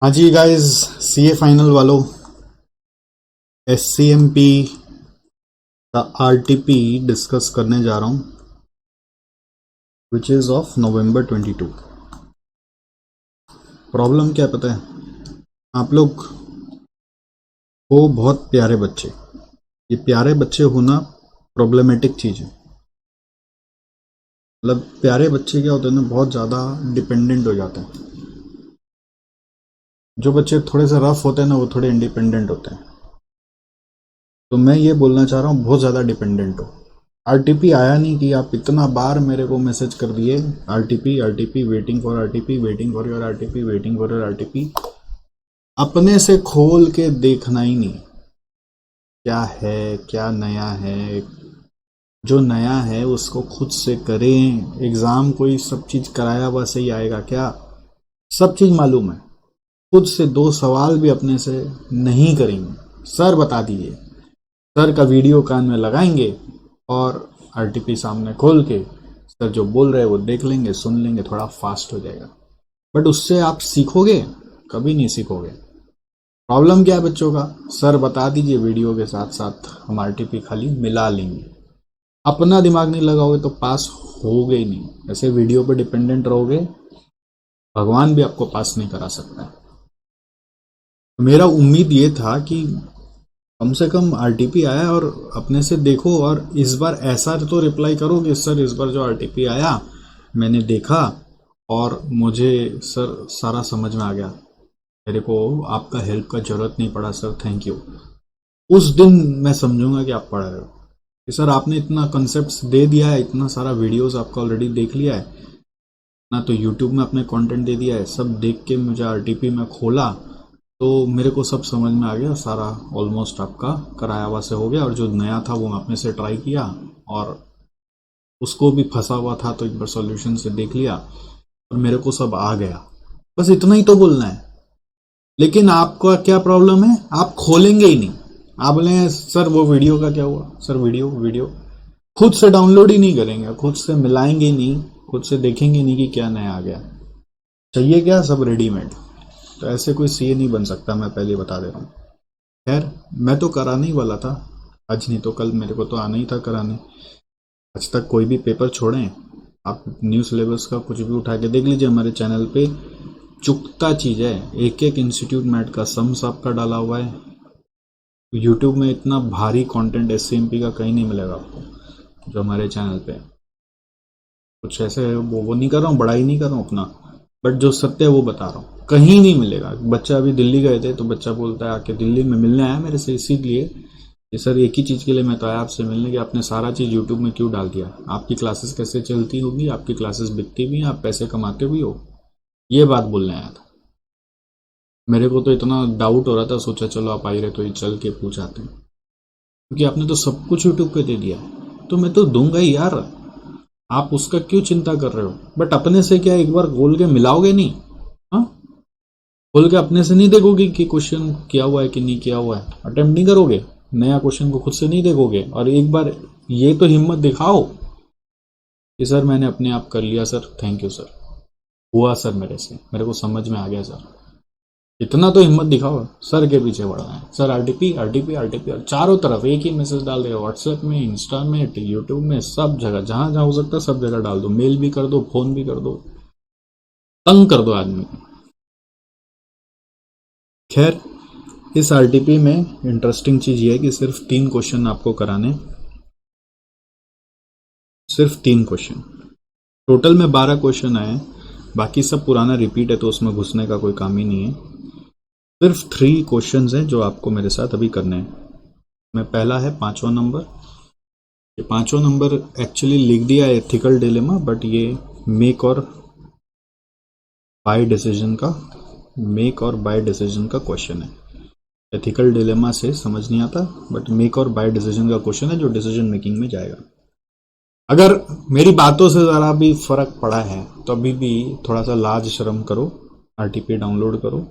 हाँ जी guys, CA final वालों, एससीएमपी का आरटीपी डिस्कस करने जा रहा हूँ which is of November 22। Problem क्या पता है आप लोग हो? बहुत प्यारे बच्चे। ये प्यारे बच्चे होना प्रॉब्लमेटिक चीज़ है। मतलब प्यारे बच्चे क्या होते हैं ना, बहुत ज़्यादा डिपेंडेंट हो जाते हैं। जो बच्चे थोड़े से रफ होते हैं ना, वो थोड़े इंडिपेंडेंट होते हैं। तो मैं ये बोलना चाह रहा हूँ, बहुत ज़्यादा डिपेंडेंट हो। आरटीपी आया नहीं कि आप इतना बार मेरे को मैसेज कर दिए, RTP RTP, waiting for RTP, waiting for your RTP, waiting for your RTP. अपने से खोल के देखना ही नहीं क्या है, क्या नया है। जो नया है उसको खुद से करें। एग्जाम कोई सब चीज कराया हुआ से ही आएगा क्या? सब चीज मालूम है। खुद से दो सवाल भी अपने से नहीं करेंगे, सर बता दीजिए, सर का वीडियो कान में लगाएंगे और आरटीपी सामने खोल के सर जो बोल रहे हैं वो देख लेंगे, सुन लेंगे, थोड़ा फास्ट हो जाएगा। बट उससे आप सीखोगे? कभी नहीं सीखोगे। प्रॉब्लम क्या है बच्चों का? सर बता दीजिए, वीडियो के साथ साथ हम आरटीपी खाली मिला लेंगे। अपना दिमाग नहीं लगाओगे तो पास होगे ही नहीं। ऐसे वीडियो पे डिपेंडेंट रहोगे, भगवान भी आपको पास नहीं करा सकता है। तो मेरा उम्मीद ये था कि कम से कम आरटीपी आया और अपने से देखो, और इस बार ऐसा तो रिप्लाई करो कि सर इस बार जो आरटीपी आया मैंने देखा और मुझे सर सारा समझ में आ गया, मेरे को आपका हेल्प का जरूरत नहीं पड़ा सर, थैंक यू। उस दिन मैं समझूंगा कि आप पढ़ रहे हो कि सर आपने इतना कंसेप्ट दे दिया है, इतना सारा वीडियोस आपका ऑलरेडी देख लिया है ना, तो यूट्यूब में अपने कंटेंट दे दिया है, सब देख के मुझे आरटीपी में खोला तो मेरे को सब समझ में आ गया, सारा ऑलमोस्ट आपका कराया हुआ से हो गया। और जो नया था वो मैं अपने से ट्राई किया और उसको भी फंसा हुआ था तो एक बार सॉल्यूशन से देख लिया और मेरे को सब आ गया। बस इतना ही तो बोलना है। लेकिन आपका क्या प्रॉब्लम है, आप खोलेंगे ही नहीं। आप बोले सर वो वीडियो का क्या हुआ, सर वीडियो वीडियो खुद से डाउनलोड ही नहीं करेंगे, खुद से मिलाएंगे ही नहीं, खुद से देखेंगे नहीं कि क्या नया आ गया। चाहिए क्या? सब रेडीमेड। तो ऐसे कोई सीए नहीं बन सकता, मैं पहले बता दे रहा हूँ। खैर, मैं तो कराने ही वाला था, आज नहीं तो कल मेरे को तो आना ही था कराने। आज तक कोई भी पेपर छोड़ें, आप न्यू सिलेबस का कुछ भी उठा के देख लीजिए हमारे चैनल पे, चुकता चीज है। एक एक इंस्टीट्यूट मैट का सम्स आपका डाला हुआ है। यूट्यूब में इतना भारी कंटेंट एससीएमपी का कहीं नहीं मिलेगा आपको जो हमारे चैनल पे है। कुछ ऐसे वो नहीं कर रहा हूँ, बड़ाई नहीं कर रहा हूँ अपना, बट जो सत्य है वो बता रहा हूँ, कहीं नहीं मिलेगा। बच्चा अभी दिल्ली गए थे तो बच्चा बोलता है आके दिल्ली में मिलने आया मेरे से, इसीलिए कि सर एक ही चीज के लिए मैं तो आया आपसे मिलने, कि आपने सारा चीज यूट्यूब में क्यों डाल दिया, आपकी क्लासेस कैसे चलती होगी, आपकी क्लासेस बिकती भी हैं, आप पैसे कमाते भी हो। ये बात बोलने आया था। मेरे को तो इतना डाउट हो रहा था, सोचा चलो आप आई रहे तो ये चल के पूछाते हैं, क्योंकि आपने तो सब कुछ यूट्यूब पे दे दिया, तो मैं तो दूंगा ही यार। आप उसका क्यों चिंता कर रहे हो? बट अपने से क्या एक बार खोल के मिलाओगे नहीं? हाँ, खोल के अपने से नहीं देखोगे कि क्वेश्चन किया हुआ है कि नहीं किया हुआ है, अटेम्प्ट नहीं करोगे, नया क्वेश्चन को खुद से नहीं देखोगे, और एक बार ये तो हिम्मत दिखाओ कि सर मैंने अपने आप कर लिया सर, थैंक यू सर, हुआ सर मेरे से, मेरे को समझ में आ गया सर। इतना तो हिम्मत दिखाओ। सर के पीछे बढ़ना है, सर आरटीपी आरटीपी आरटीपी, और चारों तरफ एक ही मैसेज डाल दे, व्हाट्सएप में, इंस्टा में, यूट्यूब में, सब जगह जहां जहां हो सकता है सब जगह डाल दो, मेल भी कर दो, फोन भी कर दो, तंग कर दो आदमी को। खैर, इस आरटीपी में इंटरेस्टिंग चीज ये है कि सिर्फ 3 क्वेश्चन आपको कराने, सिर्फ 3 क्वेश्चन। टोटल में 12 क्वेश्चन आए, बाकी सब पुराना रिपीट है तो उसमें घुसने का कोई काम ही नहीं है। सिर्फ 3 क्वेश्चन हैं जो आपको मेरे साथ अभी करने हैं। मैं पहला है 5वां नंबर। ये 5वां नंबर एक्चुअली लिख दिया है एथिकल डिलेमा, बट ये मेक और बाय डिसीजन का, मेक और बाय डिसीजन का क्वेश्चन है। एथिकल डिलेमा से समझ नहीं आता, बट मेक और बाय डिसीजन का क्वेश्चन है जो डिसीजन मेकिंग में जाएगा। अगर मेरी बातों से जरा भी फर्क पड़ा है तो अभी भी थोड़ा सा लाज शर्म करो, आरटीपी डाउनलोड करो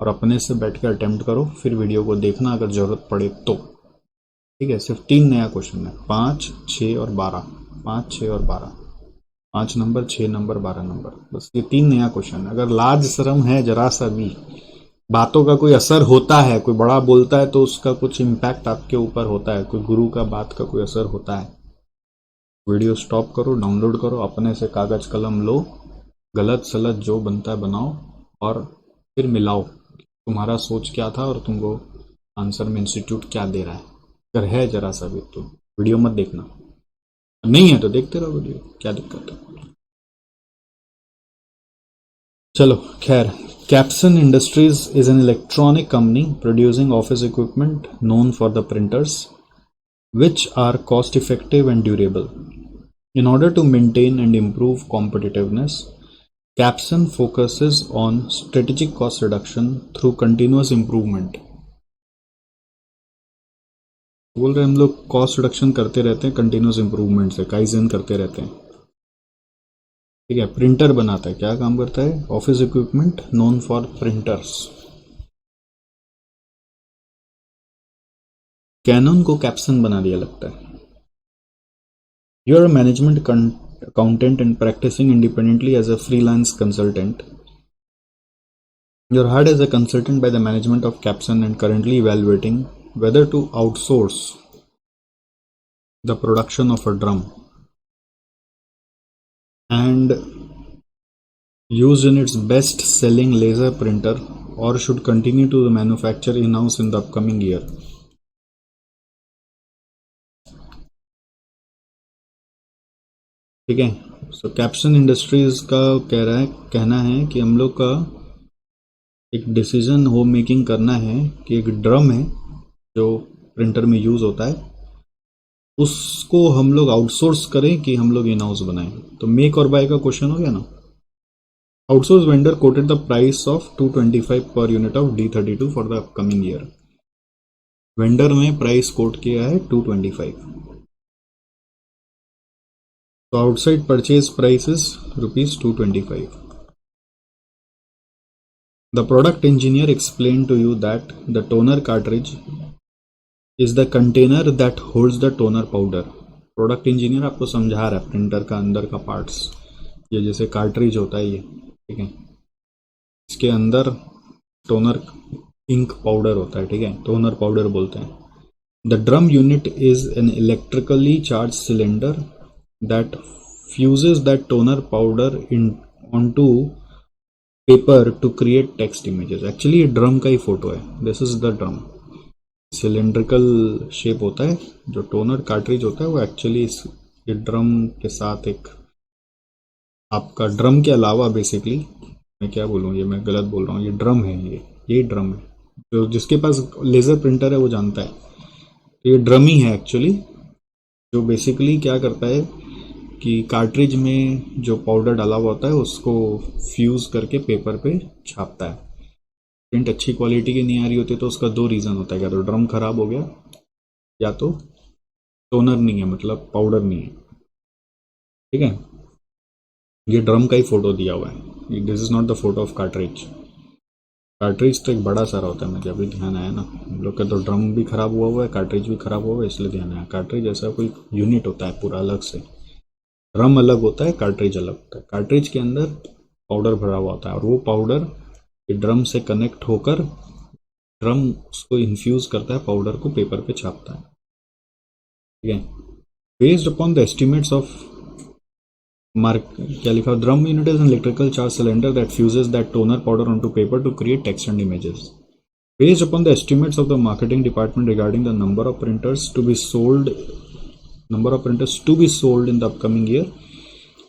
और अपने से बैठ कर अटेम्प्ट करो, फिर वीडियो को देखना अगर जरूरत पड़े तो। ठीक है, सिर्फ 3 नया क्वेश्चन है, 5, 6 और 12। 5, 6 और 12, 5 नंबर, 6 नंबर, 12 नंबर, बस ये 3 नया क्वेश्चन है। अगर लाज शर्म है जरा सा भी बातों का कोई असर होता है, कोई बड़ा बोलता है तो उसका कुछ इम्पैक्ट आपके ऊपर होता है, कोई गुरु का बात का कोई असर होता है। वीडियो स्टॉप करो, डाउनलोड करो, अपने से कागज कलम लो, गलत सलत जो बनता है बनाओ, और फिर मिलाओ तुम्हारा सोच क्या था और तुमको आंसर में इंस्टीट्यूट क्या दे रहा है। अगर है जरा सा भी तो वीडियो मत देखना, नहीं है तो देखते रहो वीडियो, क्या दिक्कत है। चलो खैर, caption industries is an electronic company producing office equipment known for the printers which are cost effective and durable. In order to maintain and improve competitiveness, Capson focuses on strategic cost reduction through continuous improvement. बोल रहे हम लोग cost reduction करते रहते हैं continuous improvement से, kaizen करते रहते हैं। ठीक है, प्रिंटर बनाता है, क्या काम करता है? Office equipment known for printers. Canon को कैप्सन बना दिया लगता है। You are a management accountant and practicing independently as a freelance consultant. You are hired as a consultant by the management of Capson and currently evaluating whether to outsource the production of a drum and use in its best selling laser printer or should continue to manufacture in-house in the upcoming year. ठीक है, सो caption industries का कहना है कि हम लोग का एक डिसीजन होम मेकिंग करना है कि एक ड्रम है जो प्रिंटर में यूज होता है, उसको हम लोग आउटसोर्स करें कि हम लोग इन हाउस बनाएं। तो मेक और बाय का क्वेश्चन हो गया ना। Outsource vendor coated the price of 225 per unit of D32 for the upcoming year. Vendor ने प्राइस कोट किया है 225। तो outside purchase price is ₹225। The product engineer explained to you that the toner cartridge is the container that holds the toner powder. Product engineer आपको समझा रहा है printer का अंदर का पार्ट्स, ये जैसे कार्ट्रिज होता है ये, ठीक है, इसके अंदर टोनर इंक पाउडर होता है, ठीक है, टोनर पाउडर बोलते हैं। The drum unit is N electrically charge cylinder that fuses that toner powder in onto paper to create text images. Actually ये ड्रम का ही फोटो है, this is the drum. Cylindrical shape होता है, जो toner cartridge होता है वो actually ये ड्रम के साथ एक आपका ड्रम के अलावा बेसिकली, मैं क्या बोलूँ, ये मैं गलत बोल रहा हूँ, ये ड्रम है, ये ड्रम है। जो जिसके पास लेज़र प्रिंटर है वो जानता है, ये ड्रम ही है एक्चुअली, जो बेसिकली क्या करता है कि कार्ट्रिज में जो पाउडर डाला हुआ होता है उसको फ्यूज करके पेपर पे छापता है। प्रिंट अच्छी क्वालिटी की नहीं आ रही होती तो उसका दो रीज़न होता है, या तो ड्रम खराब हो गया या तो टोनर नहीं है, मतलब पाउडर नहीं है। ठीक है, ये ड्रम का ही फोटो दिया हुआ है, this is not the photo of cartridge. Cartridge तो एक बड़ा सारा होता है, मुझे अभी ध्यान आया ना, हम लोग का तो ड्रम भी खराब हुआ है, कार्ट्रिज भी खराब हुआ है, इसलिए ध्यान आया। कार्ट्रिज ऐसा कोई यूनिट होता है पूरा अलग से, ड्रम अलग होता है, कार्ट्रिज अलग होता है। कार्ट्रिज के अंदर पाउडर भरा हुआ होता है और वो पाउडर ड्रम से कनेक्ट होकर ड्रम उसको इन्फ्यूज करता है, पाउडर को पेपर पे छापता है। ठीक है, based upon the estimates of क्या लिखा, drum unit is an electrical charge cylinder that fuses that toner powder on to paper to create text and images. Based upon the estimates of the marketing department regarding the number of printers to be sold in the upcoming year,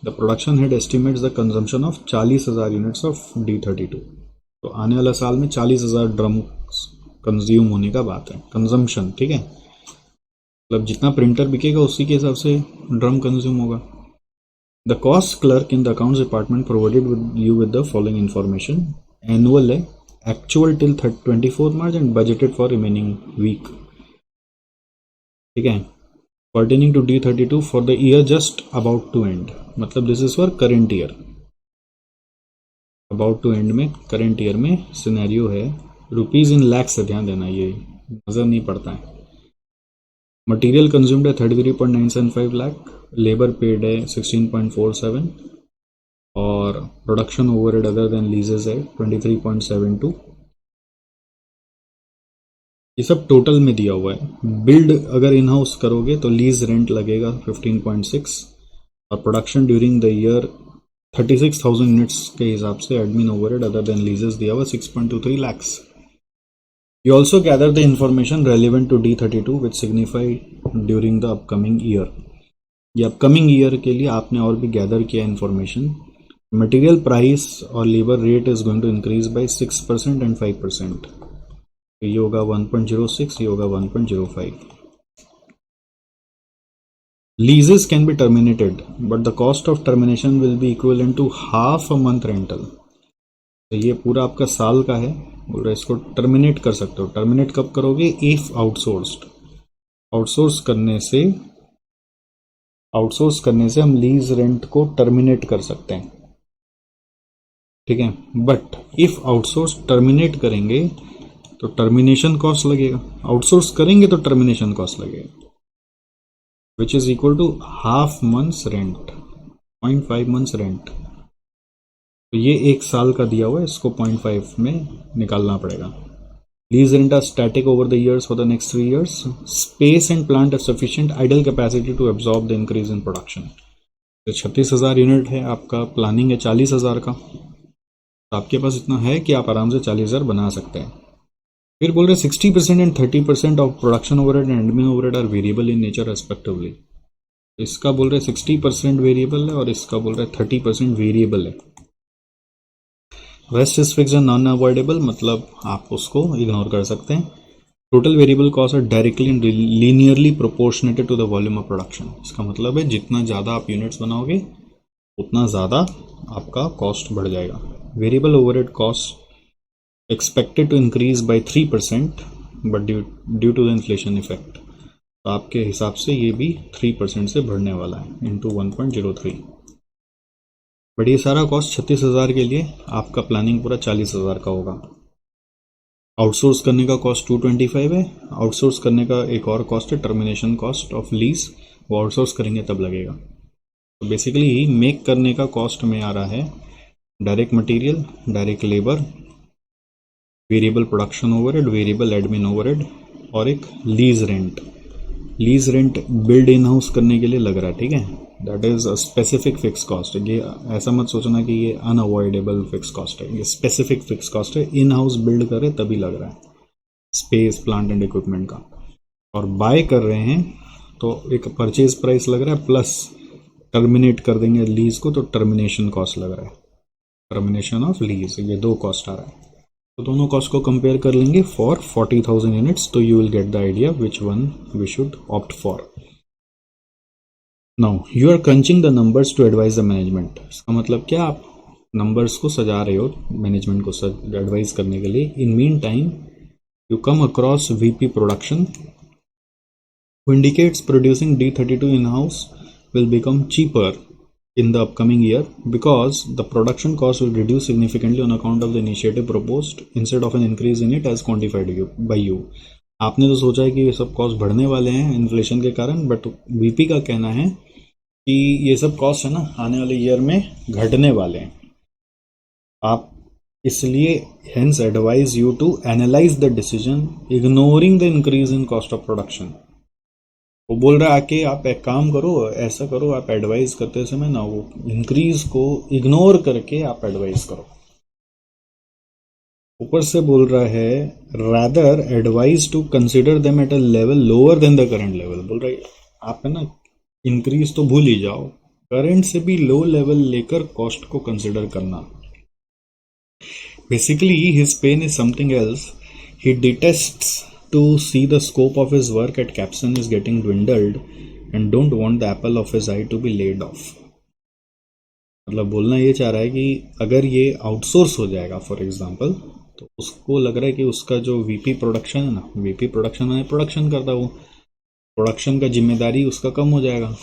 the production head estimates the consumption of 40,000 units of D32। तो आने वाला साल में 40,000 drum consume होने का बात है, consumption. ठीक है, मतलब जितना प्रिंटर बिकेगा उसी के हिसाब से ड्रम कंज्यूम होगा। The cost clerk in the accounts department provided you with the following information. Annual है, actual till 24 March and budgeted for remaining week. ठीक है, pertaining to D32 for the year just about to end, मतलब this is for current year. About to end में current year में scenario है, rupees in lakhs से ध्यान देना, ये नजर नहीं पड़ता है। मटेरियल कंज्यूम्ड है 33.975 लाख, लेबर पेड है 16.47 और प्रोडक्शन ओवरहेड अदर देन लीजेस है 23.72। ये सब टोटल में दिया हुआ है। बिल्ड अगर इन हाउस करोगे तो लीज रेंट लगेगा 15.6 और production during the year 36,000 units के हिसाब से एडमिन ओवरहेड अदर देन लीजेस दिया हुआ 6.23 lakhs। You also gather the information relevant to D32 which signify during the upcoming year। ये अपकमिंग ईयर के लिए आपने और भी गैदर किया इन्फॉर्मेशन। मटेरियल प्राइस और labour rate is going to increase by 6% and 5%। ये होगा 1.06, ये होगा 1.05। Leases can be terminated but the cost of termination will be equivalent to half a month rental. तो ये पूरा आपका साल का है और इसको टर्मिनेट कर सकते हो। टर्मिनेट कब करोगे? If outsourced. आउटसोर्स करने से हम लीज रेंट को टर्मिनेट कर सकते हैं, ठीक है। बट इफ आउटसोर्स टर्मिनेट करेंगे तो टर्मिनेशन कॉस्ट लगेगा। आउटसोर्स करेंगे तो टर्मिनेशन कॉस्ट लगेगा which is equal to half months rent, 0.5 months rent. तो ये एक साल का दिया हुआ है, इसको 0.5 में निकालना पड़ेगा। Lease rent are static over the years for the next 3 years. Space and plant have sufficient idle capacity to absorb the increase in production। तो 36,000 यूनिट है, आपका प्लानिंग है 40,000 का, तो आपके पास इतना है कि आप आराम से 40,000 बना सकते हैं। फिर बोल रहे 60% and 30% of production overhead and admin overhead are variable in nature respectively. इसका बोल रहे 60% वेरिएबल है और इसका बोल रहे 30% वेरिएबल है। Rest is fix and non avoidable, मतलब आप उसको इग्नोर कर सकते हैं। Total variable cost are directly and linearly proportionated to the volume of production. इसका मतलब है जितना ज़्यादा आप यूनिट्स बनाओगे उतना ज़्यादा आपका कॉस्ट बढ़ जाएगा। Variable overhead cost expected to increase by 3% but due to the inflation effect. तो आपके हिसाब से ये भी 3% से बढ़ने वाला है इंटू 1.03। बट ये सारा कॉस्ट 36,000 के लिए, आपका प्लानिंग पूरा 40,000 का होगा। आउटसोर्स करने का कॉस्ट 225 है। आउटसोर्स करने का एक और कॉस्ट है टर्मिनेशन कॉस्ट ऑफ लीज, वो आउटसोर्स करेंगे तब लगेगा। तो बेसिकली मेक करने का कॉस्ट में आ रहा है direct material, direct labour, variable production overhead, variable admin overhead और एक lease rent. Lease rent build in house करने के लिए लग रहा है, ठीक है। That is a specific fix cost. ये ऐसा मत सोचना कि ये अनअवॉइडेबल फिक्स कॉस्ट है, ये स्पेसिफिक फिक्स कॉस्ट है। इन हाउस बिल्ड करे तभी लग रहा है, स्पेस, प्लांट एंड इक्विपमेंट का। और बाय कर रहे हैं तो एक परचेज प्राइस लग रहा है प्लस टर्मिनेट कर देंगे लीज को तो टर्मिनेशन कॉस्ट लग रहा है, टर्मिनेशन ऑफ लीज। ये दो कॉस्ट आ रहा है, तो दोनों कॉस्ट को कंपेयर कर लेंगे फॉर 40,000 यूनिट्स, तो you will get the idea which one we should opt for. Now you are crunching the numbers to advise the management. इसका मतलब क्या, आप नंबर्स को सजा रहे हो मैनेजमेंट को एडवाइज करने के लिए। In meantime you come across VP production who indicates producing D32 in-house will become cheaper in the upcoming year because the production cost will reduce significantly on account of the initiative proposed instead of an increase in it as quantified by you। आपने तो सोचा है कि ये सब cost बढ़ने वाले हैं इन्फ्लेशन के कारण, बट वीपी का कहना है कि ये सब कॉस्ट है ना आने वाले ईयर में घटने वाले हैं। आप इसलिए hence advise you to analyze the decision ignoring the increase in cost of production। वो बोल रहा है कि आप एक काम करो, ऐसा करो, आप एडवाइस करते समय ना वो इंक्रीज को इग्नोर करके आप एडवाइस करो। ऊपर से बोल रहा है rather advise to consider them at a level lower than the current level. बोल रहा है आप है ना इंक्रीज तो भूल ही जाओ, करंट से भी लो लेवल लेकर कॉस्ट को कंसिडर करना। Basically his pain is something else. He detests to see the scope of his work at Capson is getting dwindled and don't want the apple of his eye to be laid off। मतलब बोलना ये चाह रहा है कि अगर ये outsource हो जाएगा फॉर एग्जांपल, तो उसको लग रहा है कि उसका जो वीपी प्रोडक्शन है ना, वीपी प्रोडक्शन में प्रोडक्शन करता वो प्रोडक्शन का जिम्मेदारी उसका कम हो जाएगा।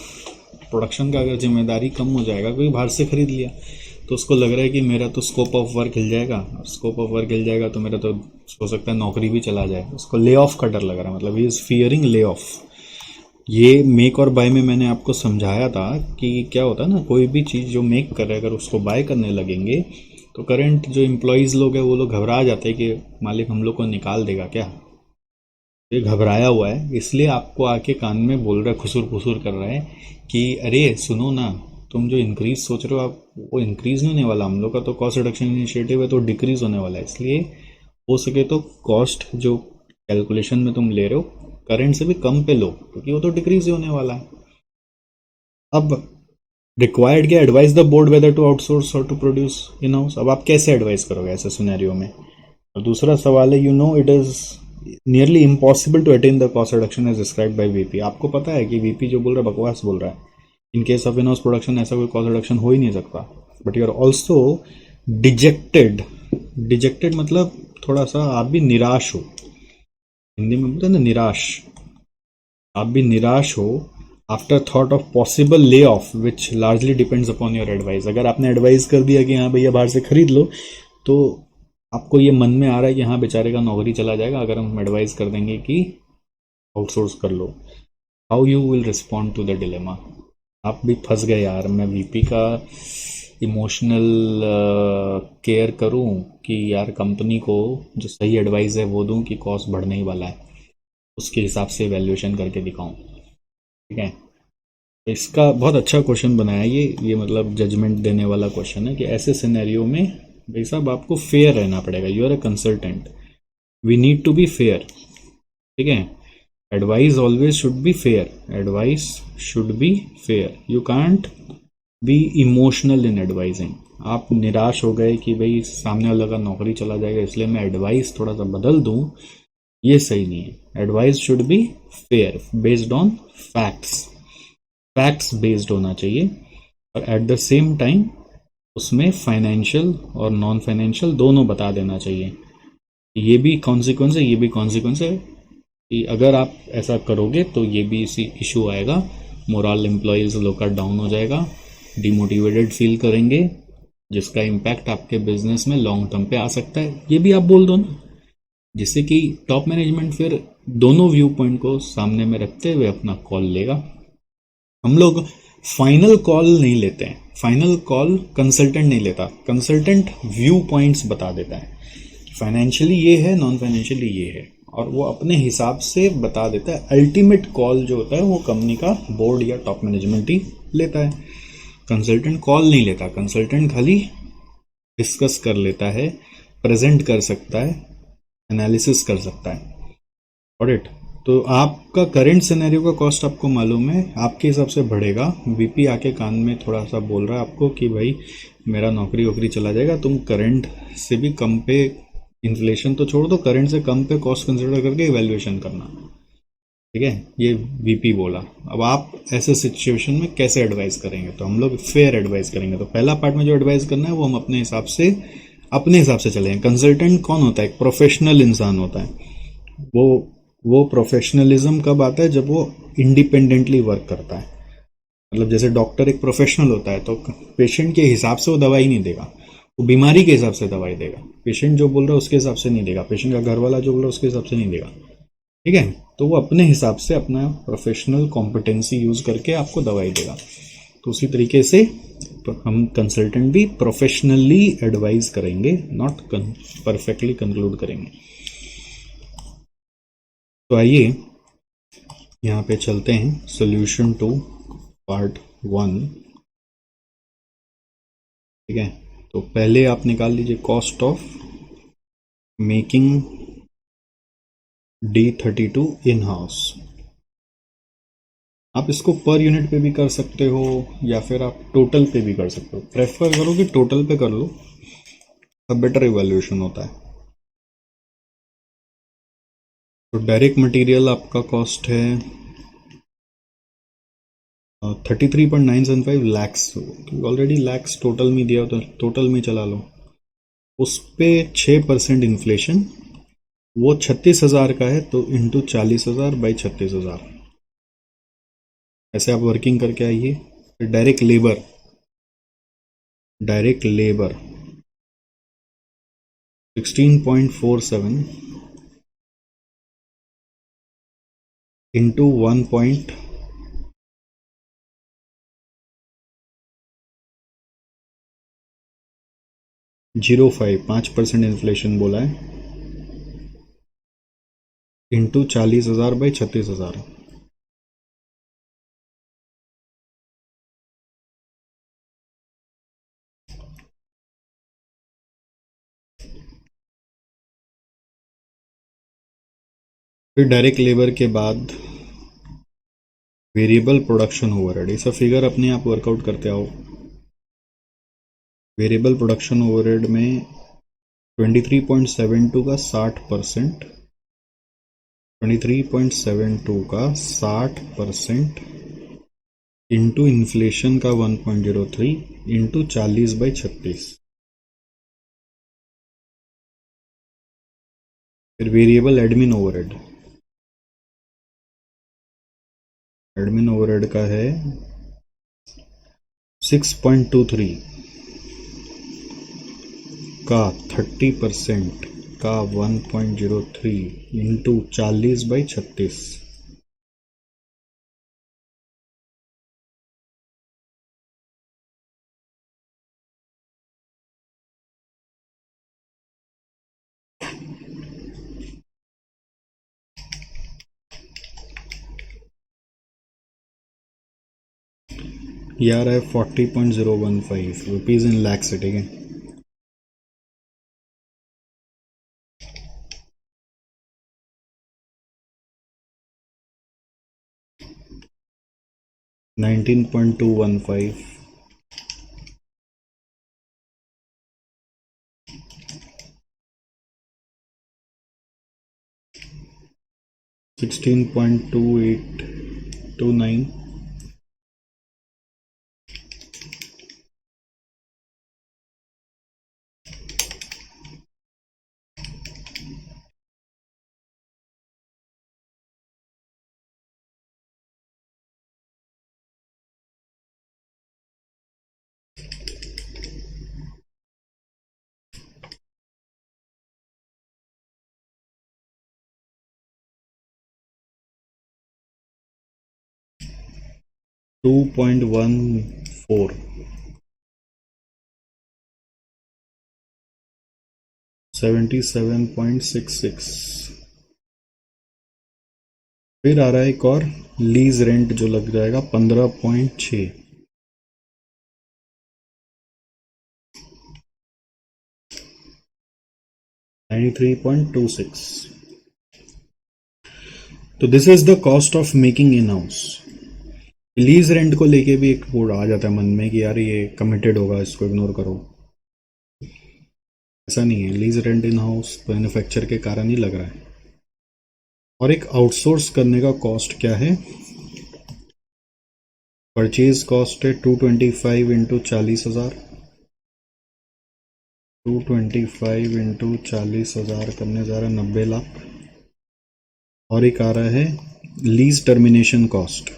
प्रोडक्शन का अगर जिम्मेदारी कम हो जाएगा, कोई बाहर से खरीद लिया, तो उसको लग रहा है कि मेरा तो स्कोप ऑफ वर्क हिल जाएगा, स्कोप ऑफ वर्क हिल जाएगा तो मेरा तो हो सकता है नौकरी भी चला जाए। उसको ले ऑफ का डर लग रहा है, मतलब he is fearing lay off. ये मेक और बाय में मैंने आपको समझाया था कि क्या होता है ना, कोई भी चीज़ जो मेक कर रहे अगर उसको बाय करने लगेंगे तो करंट जो एम्प्लॉयज़ लोग हैं वो लोग घबरा जाते हैं कि मालिक हम लोग को निकाल देगा क्या। ये घबराया हुआ है, इसलिए आपको आके कान में बोल रहा है, खुसुर फुसुर कर रहा है कि अरे सुनो ना, तुम जो इंक्रीज सोच रहे हो आप, वो इंक्रीज नहीं होने वाला। हम लोग का तो कॉस्ट रिडक्शन इनिशिएटिव है, तो डिक्रीज होने वाला है। इसलिए हो सके तो कॉस्ट जो कैलकुलेशन में तुम ले रहे हो करंट से भी कम पे लो, क्योंकि वो तो डिक्रीज ही होने वाला है। अब रिक्वायर्ड क्या, advise the board whether to outsource or to produce in house. अब आप कैसे एडवाइस करोगे ऐसे सिनेरियो में। और दूसरा सवाल है, you know it is nearly impossible to attain the cost reduction as describe by VP. आपको पता है कि वीपी जो बोल रहा है बकवास बोल रहा है। In case of in house production ऐसा कोई कॉस्ट रिडक्शन हो ही नहीं सकता। But you are also dejected. Dejected मतलब थोड़ा सा आप भी निराश हो, हिंदी में बोलते हैं ना निराश। आप भी निराश हो after thought of possible lay of which largely depends upon your advice. अगर आपने एडवाइस कर दिया कि हाँ भैया बाहर से खरीद लो, तो आपको ये मन में आ रहा है कि हाँ बेचारे का नौकरी चला जाएगा अगर हम एडवाइस कर देंगे कि आउटसोर्स कर लो। How you will respond to the dilemma. आप भी फंस गए यार, मैं वीपी का इमोशनल केयर करूं कि यार कंपनी को जो सही एडवाइस है वो दूं कि कॉस्ट बढ़ने ही वाला है, उसके हिसाब से वैल्यूएशन करके दिखाऊं। ठीक है, तो इसका बहुत अच्छा क्वेश्चन बनाया ये मतलब जजमेंट देने वाला क्वेश्चन है कि ऐसे सिनेरियो में भाई साहब आपको फेयर रहना पड़ेगा। You are a consultant, we need to be fair. ठीक है, advice always should be fair, advice should be fair. You can't be emotional in advising. आप निराश हो गए कि भाई सामने वाला का नौकरी चला जाएगा इसलिए मैं एडवाइस थोड़ा सा बदल दूं, ये सही नहीं है। Advice should be fair, based on facts. Facts based होना चाहिए, और एट द सेम टाइम उसमें फाइनेंशियल और नॉन फाइनेंशियल दोनों बता देना चाहिए। ये भी कॉन्सिक्वेंस है, ये भी कॉन्सिक्वेंस है कि अगर आप ऐसा करोगे तो ये भी इसी इशू आएगा। मोरल एम्प्लॉयज लोग का डाउन हो जाएगा, डिमोटिवेटेड फील करेंगे, जिसका इम्पैक्ट आपके बिजनेस में लॉन्ग टर्म पे आ सकता है। ये भी आप बोल दो ना, जिससे कि टॉप मैनेजमेंट फिर दोनों व्यू पॉइंट को सामने में रखते हुए अपना कॉल लेगा। हम लोग फाइनल कॉल नहीं लेते हैं, फाइनल कॉल कंसल्टेंट नहीं लेता, कंसल्टेंट व्यू पॉइंट्स बता देता है। फाइनेंशियली ये है, नॉन फाइनेंशियली ये है, और वो अपने हिसाब से बता देता है। अल्टीमेट कॉल जो होता है वो कंपनी का बोर्ड या टॉप मैनेजमेंट ही लेता है। कंसल्टेंट कॉल नहीं लेता, कंसल्टेंट खाली डिस्कस कर लेता है, प्रेजेंट कर सकता है, एनालिसिस कर सकता है। ऑडिट, तो आपका करंट सिनेरियो का कॉस्ट आपको मालूम है, आपके हिसाब से बढ़ेगा। वीपी आके कान में थोड़ा सा बोल रहा है आपको कि भाई मेरा नौकरी वोकरी चला जाएगा, तुम करंट से भी कम पे, इन्फ्लेशन तो छोड़ दो, करंट से कम पे कॉस्ट कंसिडर करके इवैल्यूएशन करना। ठीक है, ये वीपी बोला। अब आप ऐसे सिचुएशन में कैसे एडवाइस करेंगे, तो हम लोग फेयर एडवाइस करेंगे। तो पहला पार्ट में जो एडवाइस करना है वो हम अपने हिसाब से चलेंगे। कंसल्टेंट कौन होता है, एक प्रोफेशनल इंसान होता है। वो वो प्रोफेशनलिज्म कब आता है, जब वो इंडिपेंडेंटली वर्क करता है। मतलब जैसे डॉक्टर एक प्रोफेशनल होता है, तो पेशेंट के हिसाब से वो दवाई नहीं देगा, वो बीमारी के हिसाब से दवाई देगा। पेशेंट जो बोल रहा है उसके हिसाब से नहीं देगा, पेशेंट का घर वाला जो बोल रहा है उसके हिसाब से नहीं देगा। ठीक है, तो वो अपने हिसाब से अपना प्रोफेशनल कॉम्पिटेंसी यूज करके आपको दवाई देगा। तो उसी तरीके से हम कंसल्टेंट भी प्रोफेशनली एडवाइज करेंगे, नॉट परफेक्टली कंक्लूड करेंगे। तो आइए यहाँ पे चलते हैं सोल्यूशन टू पार्ट 1। ठीक है, तो पहले आप निकाल लीजिए cost of making D32 in house. आप इसको पर यूनिट पे भी कर सकते हो या फिर आप टोटल पे भी कर सकते हो। प्रेफर करो कि टोटल पे कर लो, तब बेटर इवैल्यूएशन होता है। तो डायरेक्ट मटेरियल आपका कॉस्ट है 33.975 लैक्स। ऑलरेडी लैक्स टोटल में दिया, तो टोटल में चला लो। उस पे 6% इन्फ्लेशन, वो 36,000 का है, तो इंटू 40,000 बाई 36,000, ऐसे आप वर्किंग करके आइए। फिर डायरेक्ट लेबर 16.47 इंटू 1.05, 5% इन्फ्लेशन बोला है। Into 40,000 by 36,000। फिर डायरेक्ट लेबर के बाद वेरिएबल प्रोडक्शन ओवरहेड, ये सब फिगर अपने आप वर्कआउट करते आओ। वेरिएबल प्रोडक्शन ओवरहेड में 23.72 का 60%, 23.72 का 60% इंटू इन्फ्लेशन का 1.03 इंटू 40/36। फिर variable admin overhead, admin overhead का है 6.23 का 30% का 1.03 इंटू 40/36। ये आ रहा है 40.015 रुपीज़ इन लैक्स से, ठीक है। $19.215, $16.2829, $2.14, 77.66। फिर आ रहा है एक और लीज रेंट जो लग जाएगा 15.6, 93.26। तो this is the cost of making in house. Lease rent को लेके भी एक बोर्ड आ जाता है मन में कि यार ये कमिटेड होगा, इसको इग्नोर करो। ऐसा नहीं है, lease rent in house manufacture के कारण ही लग रहा है। और एक आउटसोर्स करने का कॉस्ट क्या है? परचेज कॉस्ट है 225 इंटू 40,000, 225 इंटू 40,000 करने जा रहा है 90 लाख। और एक आ रहा है लीज टर्मिनेशन कॉस्ट,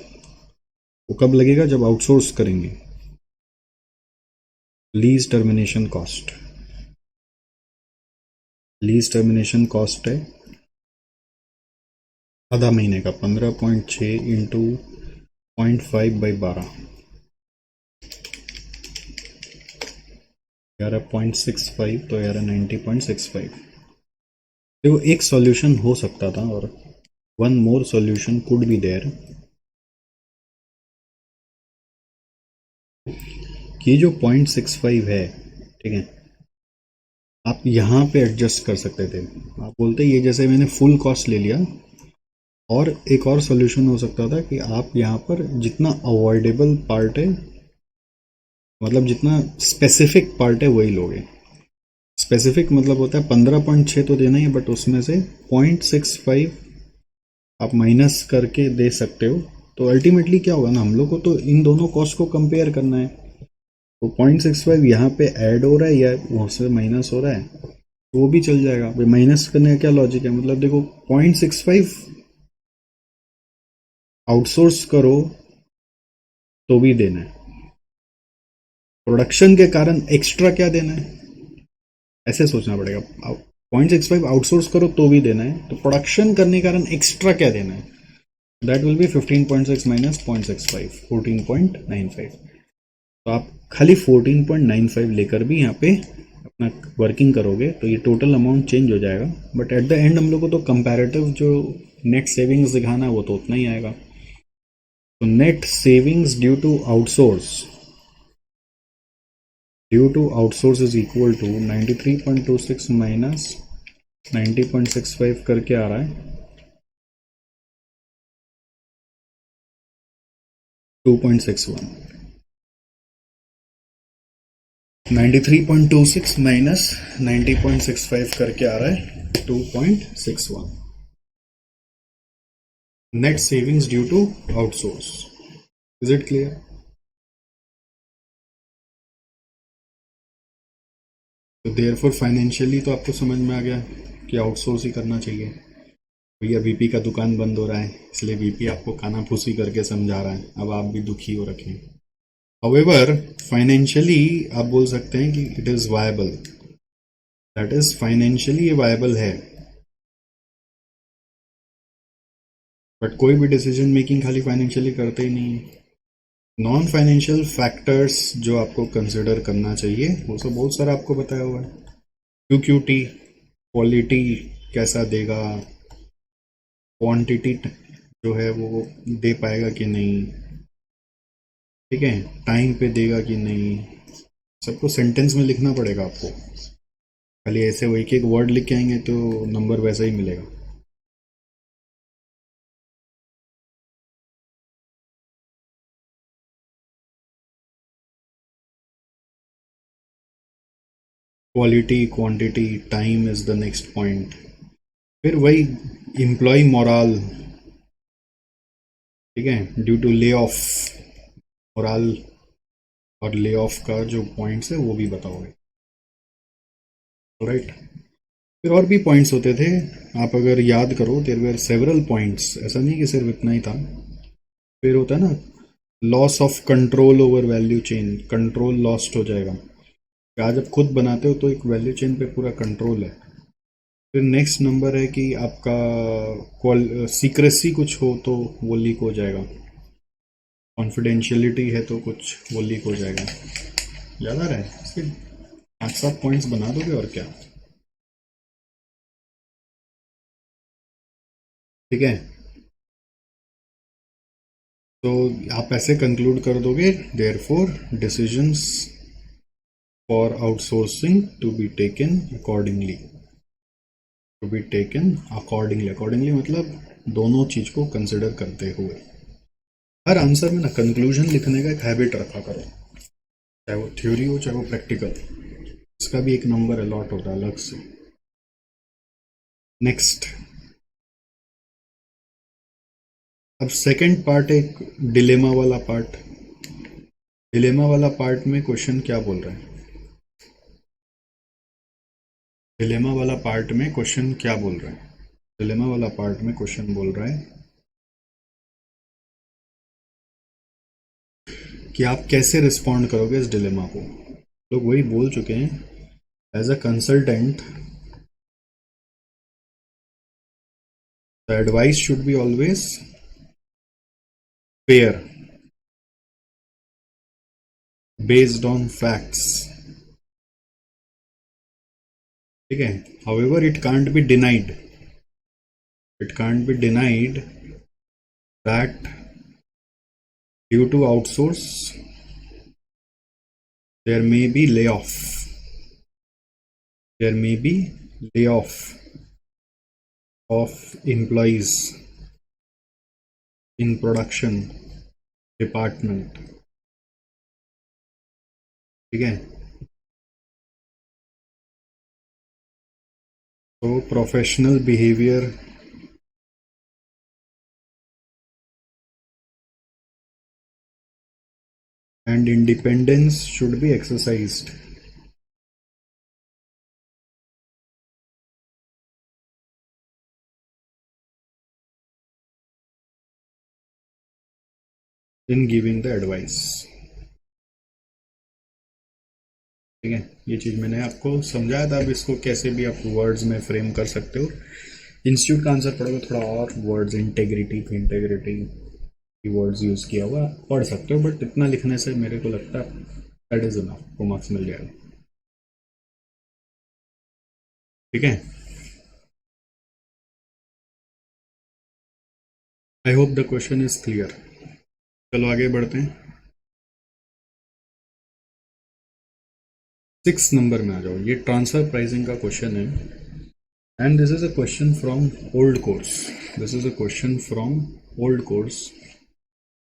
वो कब लगेगा? जब आउटसोर्स करेंगे। Lease termination cost, lease termination cost है आधा महीने का 15.6 इंटू 0.5/12, 11.65, तो 90.65। तो एक सॉल्यूशन हो सकता था, और one more solution could be there, कि जो 0.65 है, ठीक है, आप यहाँ पे एडजस्ट कर सकते थे। आप बोलते ये जैसे मैंने फुल कॉस्ट ले लिया। और एक और सॉल्यूशन हो सकता था कि आप यहाँ पर जितना अवॉइडेबल पार्ट है, मतलब जितना स्पेसिफिक पार्ट है वही लोगे। स्पेसिफिक मतलब होता है 15.6 तो देना ही है, बट उसमें से 0.65 आप माइनस करके दे सकते हो। तो अल्टीमेटली क्या होगा ना, हम लोग को तो इन दोनों कॉस्ट को कंपेयर करना है। तो 0.65 यहाँ पे ऐड हो रहा है या वहाँ से माइनस हो रहा है, तो वो भी चल जाएगा भाई। माइनस करने का क्या लॉजिक है? मतलब देखो 0.65 आउटसोर्स करो तो भी देना है, प्रोडक्शन के कारण एक्स्ट्रा क्या देना है, ऐसे सोचना पड़ेगा। 0.65 आउटसोर्स करो तो भी देना है, तो प्रोडक्शन करने के कारण एक्स्ट्रा क्या देना है? That will be 15.6 minus 0.65, 14.95। तो आप खाली 14.95 लेकर भी यहाँ पे अपना वर्किंग करोगे तो ये टोटल अमाउंट चेंज हो जाएगा, बट एट द एंड हम लोग को तो कंपैरेटिव जो नेट सेविंग्स दिखाना है वो तो उतना ही आएगा। तो net savings due to outsource is equal to 93.26 minus 90.65 करके आ रहा है 2.61। 93.26 माइनस 90.65 करके आ रहा है 2.61। Net savings due to outsource. Is it clear? तो देयरफॉर फाइनेंशियली तो आपको समझ में आ गया कि आउटसोर्स ही करना चाहिए। भैया वीपी का दुकान बंद हो रहा है, इसलिए वीपी आपको काना फूसी करके समझा रहा है, अब आप भी दुखी हो रखे हैं। हाउएवर फाइनेंशियली आप बोल सकते हैं कि it is viable, that is financially ये वायबल है। बट कोई भी डिसीजन मेकिंग खाली फाइनेंशियली करते ही नहीं है। नॉन फाइनेंशियल फैक्टर्स जो आपको कंसिडर करना चाहिए वो सब बहुत सारा आपको बताया हुआ है। क्यूक्यूटी, क्वालिटी कैसा देगा, क्वांटिटी जो है वो दे पाएगा कि नहीं, ठीक है, टाइम पे देगा कि नहीं, सबको सेंटेंस में लिखना पड़ेगा आपको। खाली ऐसे वो एक एक वर्ड लिख के आएंगे तो नंबर वैसा ही मिलेगा। Quality, quantity, time is the next point. फिर वही एम्प्लॉय मोराल, ठीक है, due to lay off, morale और ले ऑफ का जो पॉइंट्स है वो भी बताओगे, राइट। फिर और भी पॉइंट्स होते थे, आप अगर याद करो देयर वर सेवरल पॉइंट्स, ऐसा नहीं कि सिर्फ इतना ही था। फिर होता है ना loss of control over value chain, control lost हो जाएगा। आज आप खुद बनाते हो तो एक वैल्यू चेन पे पूरा कंट्रोल है। फिर नेक्स्ट नंबर है कि आपका सीक्रेसी कुछ हो तो वो लीक हो जाएगा, कॉन्फिडेंशियलिटी है तो कुछ वो लीक हो जाएगा। याद आ रहा है? इसके 5-7 पॉइंट्स बना दोगे और क्या, ठीक है। तो आप ऐसे कंक्लूड कर दोगे, therefore decisions for outsourcing to be taken accordingly, to be taken accordingly. Accordingly मतलब दोनों चीज को कंसिडर करते हुए। हर आंसर में ना कंक्लूजन लिखने का एक हैबिट रखा करो, चाहे वो थ्योरी हो चाहे वो प्रैक्टिकल, इसका भी एक नंबर अलॉट होता है अलग से। नेक्स्ट, अब सेकंड पार्ट है डिलेमा वाला पार्ट। डिलेमा वाला पार्ट में क्वेश्चन क्या बोल रहा है? डिलेमा वाला पार्ट में क्वेश्चन क्या बोल रहा है? डिलेमा वाला पार्ट में क्वेश्चन बोल रहा है कि आप कैसे रिस्पॉन्ड करोगे इस डिलेमा को। लोग वही बोल चुके हैं, as a consultant the advice should be always fair, based on facts, ठीक है। However it can't be denied, it can't be denied that due to outsource there may be layoff, there may be layoff of employees in production department, ठीक है। तो professional behaviour and independence should be exercised in giving the advice, ठीक है। ये चीज मैंने आपको समझाया था, अब इसको कैसे भी आप वर्ड्स में फ्रेम कर सकते हो। इंस्टीट्यूट का आंसर पढ़ोगे थोड़ा और वर्ड्स, इंटेग्रिटी की वर्ड्स यूज किया हुआ पढ़ सकते हो, बट इतना लिखने से मेरे को लगता है दैट इज इनफ, आपको मार्क्स मिल जाएगा। ठीक है। I hope the question is clear. चलो आगे बढ़ते हैं। 6 नंबर में आ जाओ। ये ट्रांसफर प्राइसिंग का क्वेश्चन है and this is a question from old course. This is a question from old course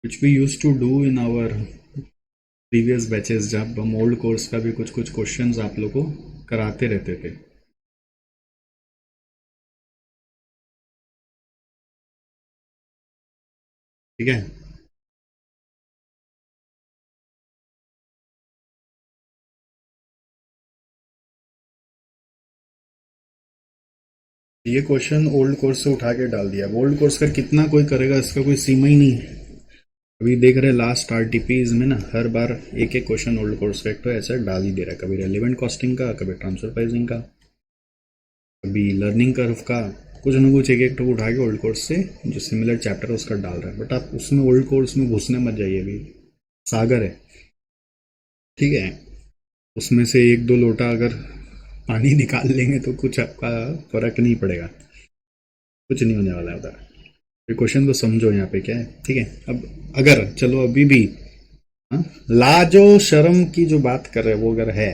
which we use to do in our previous batches, जब हम ओल्ड कोर्स का भी कुछ कुछ क्वेश्चंस आप लोग को कराते रहते थे। ठीक है। ये क्वेश्चन ओल्ड कोर्स से उठा के डाल दिया। ओल्ड कोर्स का कितना कोई करेगा, इसका कोई सीमा ही नहीं है। अभी देख रहे लास्ट आरटीपीज में ना हर बार एक एक क्वेश्चन ओल्ड कोर्स का एक तो ऐसा डाल ही दे रहा है। कभी रेलिवेंट कॉस्टिंग का, कभी ट्रांसफर प्राइसिंग का, कभी लर्निंग कर्व का, कुछ ना कुछ एक एक तो उठा के ओल्ड कोर्स से जो सिमिलर चैप्टर है उसका डाल रहा है। बट आप उसमें ओल्ड कोर्स में घुसने मत जाइए, अभी सागर है। ठीक है। उसमें से एक दो लोटा अगर पानी निकाल लेंगे तो कुछ आपका फर्क नहीं पड़ेगा, कुछ नहीं होने वाला है उधर। ये क्वेश्चन को समझो यहाँ पे क्या है। ठीक है। अब अगर चलो अभी भी हाँ, लाजो शर्म की जो बात कर रहे हैं वो अगर है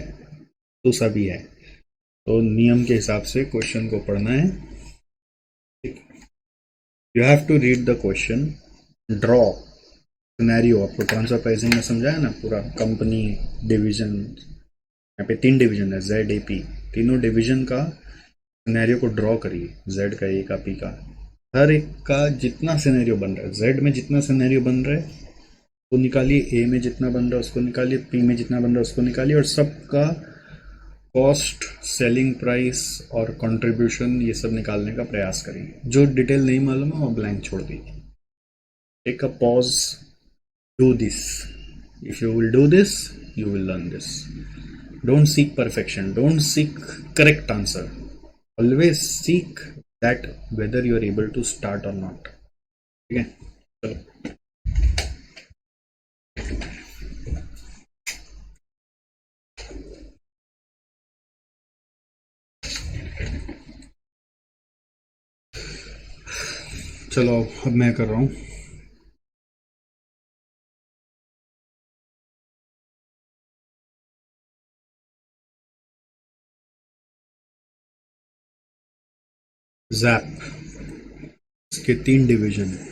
तो सभी है, तो नियम के हिसाब से क्वेश्चन को पढ़ना है। You have to read the question, draw scenario. आपको ट्रांसफर प्राइसिंग में समझाया ना पूरा, कंपनी, डिवीजन, यहाँ पे 3 डिवीजन है, जेड ए पी। तीनों डिवीजन का सिनेरियो को ड्रॉ करिए, जेड का, ए का, पी का। हर एक का जितना सिनेरियो बन रहा है, जेड में जितना सिनेरियो बन रहा है वो निकालिए, ए में जितना बन रहा है उसको निकालिए, पी में जितना बन रहा है उसको निकालिए, और सबका कॉस्ट, सेलिंग प्राइस और कंट्रीब्यूशन ये सब निकालने का प्रयास करिए। जो डिटेल नहीं मालूम है वो ब्लैंक छोड़ दीजिए। Take a pause, do this. If you will do this you will learn this. Don't seek perfection, don't seek correct answer, always seek that whether you are able to start or not. ठीक है। चलो चलो अब मैं कर रहा हूँ। JAP, इसके 3 डिवीजन है,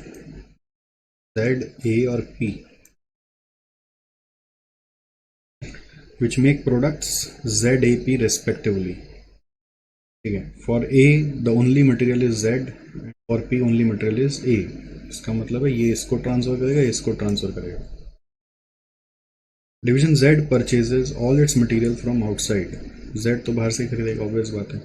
जेड, ए और P, which make products ZAP respectively. ठीक है। For a the only material is Z, for P only material is a. इसका मतलब है ये इसको ट्रांसफर करेगा, ये इसको ट्रांसफर करेगा। Division Z purchases all it's material from outside. Z तो बाहर से खरीदेगा, ऑब्वियस बात है।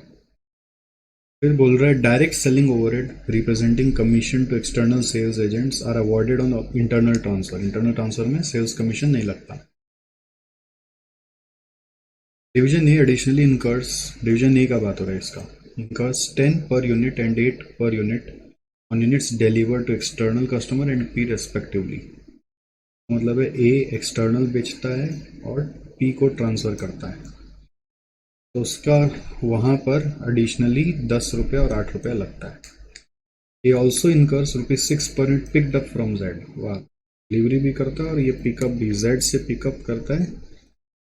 फिर बोल रहा है direct selling overhead representing commission to external sales agents are awarded on internal transfer. Internal transfer में सेल्स कमीशन नहीं लगता। Division A additionally incurs, division A का बात हो रहा है इसका, इनकर्स 10 पर यूनिट एंड 8 पर unit on units deliver to external customer and P respectively. मतलब है ए एक्सटर्नल बेचता है और पी को ट्रांसफर करता है, तो उसका वहाँ पर एडिशनली 10 रुपये और 8 रुपये लगता है। ये also incurs ₹6 per unit picked up from Z. वाह, डिलीवरी भी करता है और ये पिकअप भी जेड से पिकअप करता है,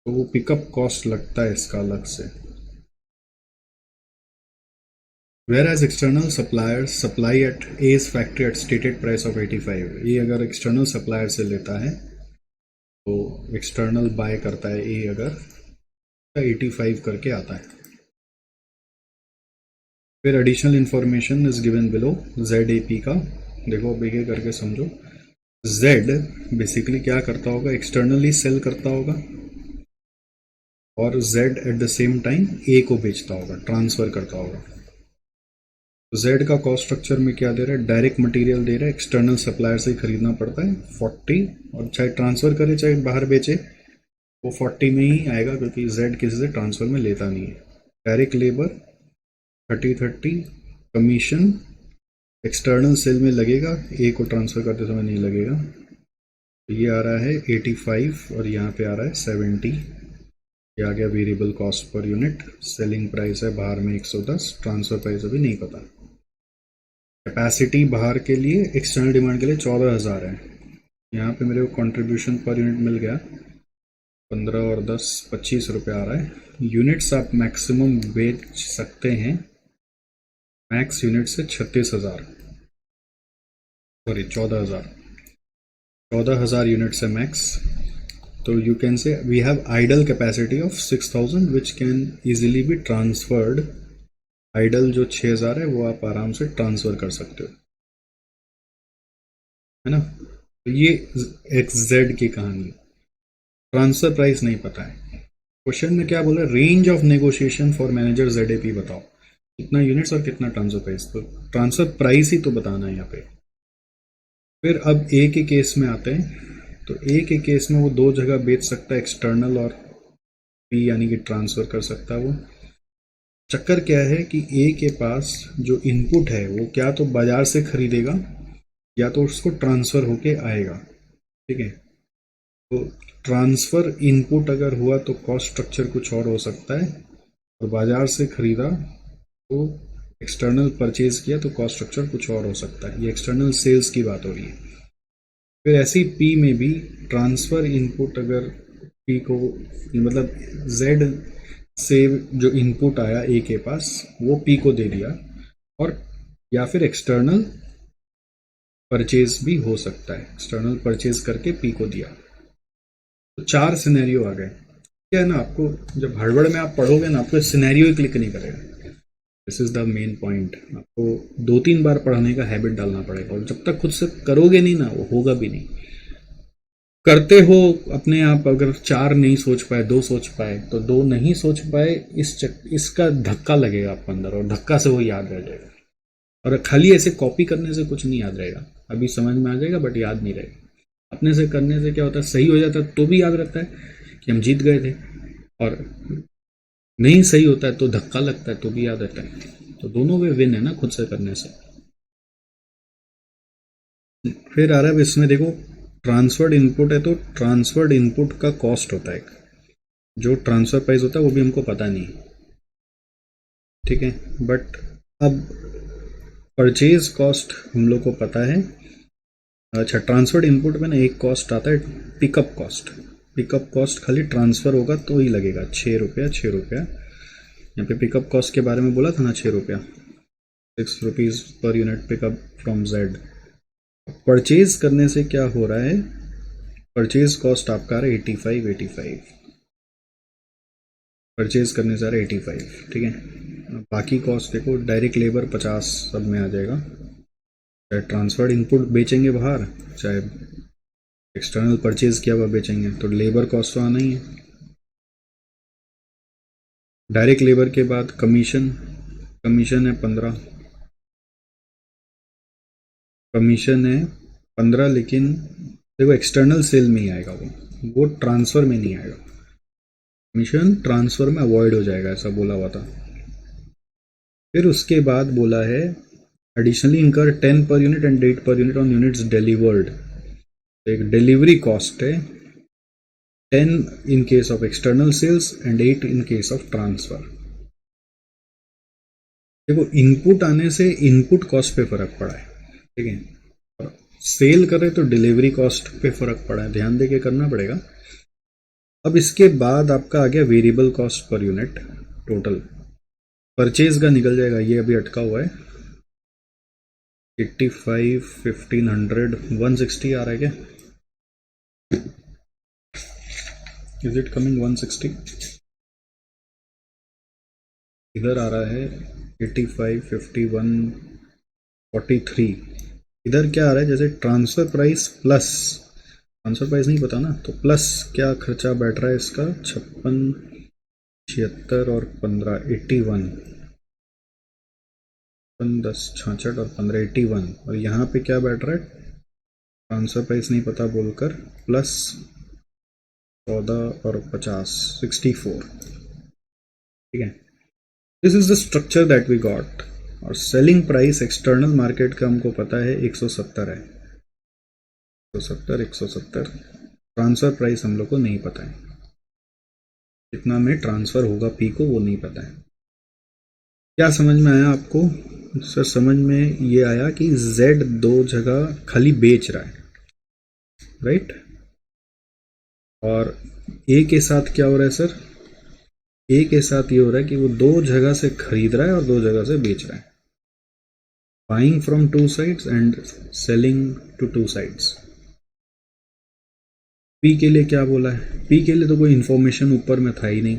तो वो पिकअप कॉस्ट लगता है इसका अलग से। Whereas external suppliers supply at A's factory at stated price of 85। ये अगर एक्सटर्नल सप्लायर से लेता है तो एक्सटर्नल बाय करता है ए अगर 85 करके आता है। फिर additional information is given below Z A P का। देखो अब ये करके समझो। जेड बेसिकली क्या करता होगा, एक्सटर्नली सेल करता होगा और Z at the same time A को बेचता होगा, ट्रांसफर करता होगा। जेड का कॉस्ट स्ट्रक्चर में क्या दे रहा है, डायरेक्ट मटेरियल दे रहा है, एक्सटर्नल सप्लायर से खरीदना पड़ता है 40, और चाहे ट्रांसफर करे चाहे बाहर बेचे वो 40 में ही आएगा, क्योंकि जेड किसी से ट्रांसफर में लेता नहीं है। Direct labour 30-30, commission external sale में लगेगा, ए को ट्रांसफर करते समय नहीं लगेगा। तो ये आ रहा है 85 और यहाँ पे आ रहा है 70। ये आ गया variable cost per unit. Selling price है बाहर में 110, ट्रांसफर प्राइस अभी नहीं पता। कैपेसिटी बाहर के लिए, एक्सटर्नल डिमांड के लिए 14,000 है। यहाँ पे मेरे को कंट्रीब्यूशन पर यूनिट मिल गया 15 और 10 25 रुपये आ रहा है। यूनिट्स आप मैक्सिमम बेच सकते हैं, मैक्स यूनिट से 36,000, सॉरी 14,000 यूनिट्स है मैक्स। तो you can say we have idle capacity of 6,000 which can easily be transferred. Idle जो 6,000 है वो आप आराम से ट्रांसफर कर सकते हो, है ना। तो ये XZ की कहानी। ट्रांसफर प्राइस नहीं पता है। क्वेश्चन में क्या बोला, range of negotiation for manager ZAP बताओ, कितना यूनिट्स और कितना ट्रांसफर प्राइस। तो ट्रांसफर प्राइस ही तो बताना है यहाँ पे। फिर अब ए के केस में आते हैं। तो ए के केस में वो दो जगह बेच सकता है, एक्सटर्नल और पी यानी कि ट्रांसफर कर सकता है वो। चक्कर क्या है कि ए के पास जो इनपुट है वो क्या तो बाजार से खरीदेगा या तो उसको ट्रांसफर होके आएगा, ठीक है। तो ट्रांसफर इनपुट अगर हुआ तो कॉस्ट स्ट्रक्चर कुछ और हो सकता है, और बाजार से खरीदा तो एक्सटर्नल परचेज किया तो कॉस्ट स्ट्रक्चर कुछ और हो सकता है। ये एक्सटर्नल सेल्स की बात हो रही है। फिर ऐसी पी में भी ट्रांसफर इनपुट अगर पी को, मतलब जेड से जो इनपुट आया ए के पास वो पी को दे दिया, और या फिर एक्सटर्नल परचेज भी हो सकता है, एक्सटर्नल परचेज करके पी को दिया। तो 4 सिनेरियो आ गए। क्या है ना, आपको जब हड़बड़ में आप पढ़ोगे ना, आपको सिनेरियो ही क्लिक नहीं करेगा। This is the main point. आपको 2-3 बार पढ़ने का हैबिट डालना पड़ेगा, और जब तक खुद से करोगे नहीं ना, वो होगा भी नहीं। करते हो अपने आप, अगर 4 नहीं सोच पाए, 2 सोच पाए, तो 2 नहीं सोच पाए, इसका धक्का लगेगा आपको अंदर, और धक्का से वो याद रह जाएगा। और खाली ऐसे कॉपी करने से कुछ नहीं याद रहेगा। अभी समझ में आ जाएगा बट याद नहीं रहेगा। अपने से करने से क्या होता है, सही हो जाता है तो भी याद रहता है कि हम जीत गए थे, और नहीं सही होता है तो धक्का लगता है तो भी याद रहता है। तो दोनों वे विन है ना खुद से करने से। फिर आ रहा है इसमें देखो, ट्रांसफर्ड इनपुट है तो ट्रांसफर्ड इनपुट का कॉस्ट होता है, जो ट्रांसफर प्राइस होता है वो भी हमको पता नहीं, ठीक है। बट अब परचेज कॉस्ट हम लोग को पता है। अच्छा, ट्रांसफर्ड इनपुट में ना एक कॉस्ट आता है पिकअप कॉस्ट। पिकअप कॉस्ट खाली ट्रांसफर होगा तो ही लगेगा, 6 रुपया 6 रुपया। यहाँ पे पिकअप कॉस्ट के बारे में बोला था ना, 6 रुपया, 6 rupees per unit pickup from Z. Purchase करने से क्या हो रहा है, परचेज कॉस्ट आपका आ रहा है 85। परचेज करने से आ रहा है 85, ठीक है। बाकी कॉस्ट देखो, डायरेक्ट लेबर 50 सब में आ जाएगा। चाहे ट्रांसफर्ड इनपुट बेचेंगे बाहर, चाहे एक्सटर्नल परचेज किया हुआ बेचेंगे, तो लेबर कॉस्ट तो आना ही है। डायरेक्ट लेबर के बाद कमीशन, कमीशन है 15, कमीशन है 15, लेकिन देखो एक्सटर्नल सेल में ही आएगा, वो ट्रांसफर में नहीं आएगा। कमीशन ट्रांसफर में अवॉइड हो जाएगा, ऐसा बोला हुआ था। फिर उसके बाद बोला है एडिशनली इंकर 10 पर यूनिट एंड 8 पर यूनिट ऑन यूनिट्स डिलीवर्ड। एक डिलीवरी कॉस्ट है 10 in case of external sales and 8 in case of transfer. देखो इनपुट आने से इनपुट कॉस्ट पे फर्क पड़ा है, ठीक है। सेल करे तो डिलीवरी कॉस्ट पे फर्क पड़ा है, ध्यान देके करना पड़ेगा। अब इसके बाद आपका आ गया variable cost per unit total. Purchase का निकल जाएगा, ये अभी अटका हुआ है 85, 1500, 160 आ रहा है क्या? Is it coming 160? इधर आ रहा है 85, 51, 43। इधर क्या आ रहा है, जैसे transfer price plus, transfer price नहीं पता ना, तो प्लस क्या खर्चा बैठ रहा है इसका, 56, 76 और 15, 81, 10, 66 और 15, 81। और यहाँ पे क्या बैठ रहा है, ट्रांसफर प्राइस नहीं पता बोलकर प्लस 14 और 50, 64, ठीक है। This is the structure that we got. और सेलिंग प्राइस एक्सटर्नल मार्केट का हमको पता है 170 है, 170, 170। ट्रांसफर प्राइस हम लोग को नहीं पता है। कितना में ट्रांसफ़र होगा पी को वो नहीं पता है। क्या समझ में आया आपको? सर समझ में ये आया कि Z दो जगह खाली बेच रहा है, राइट? और ए के साथ क्या हो रहा है सर? ए के साथ ये हो रहा है कि वो दो जगह से खरीद रहा है और दो जगह से बेच रहा है, buying from two sides and selling to two sides. P के लिए क्या बोला है? पी के लिए तो कोई इन्फॉर्मेशन ऊपर में था ही नहीं,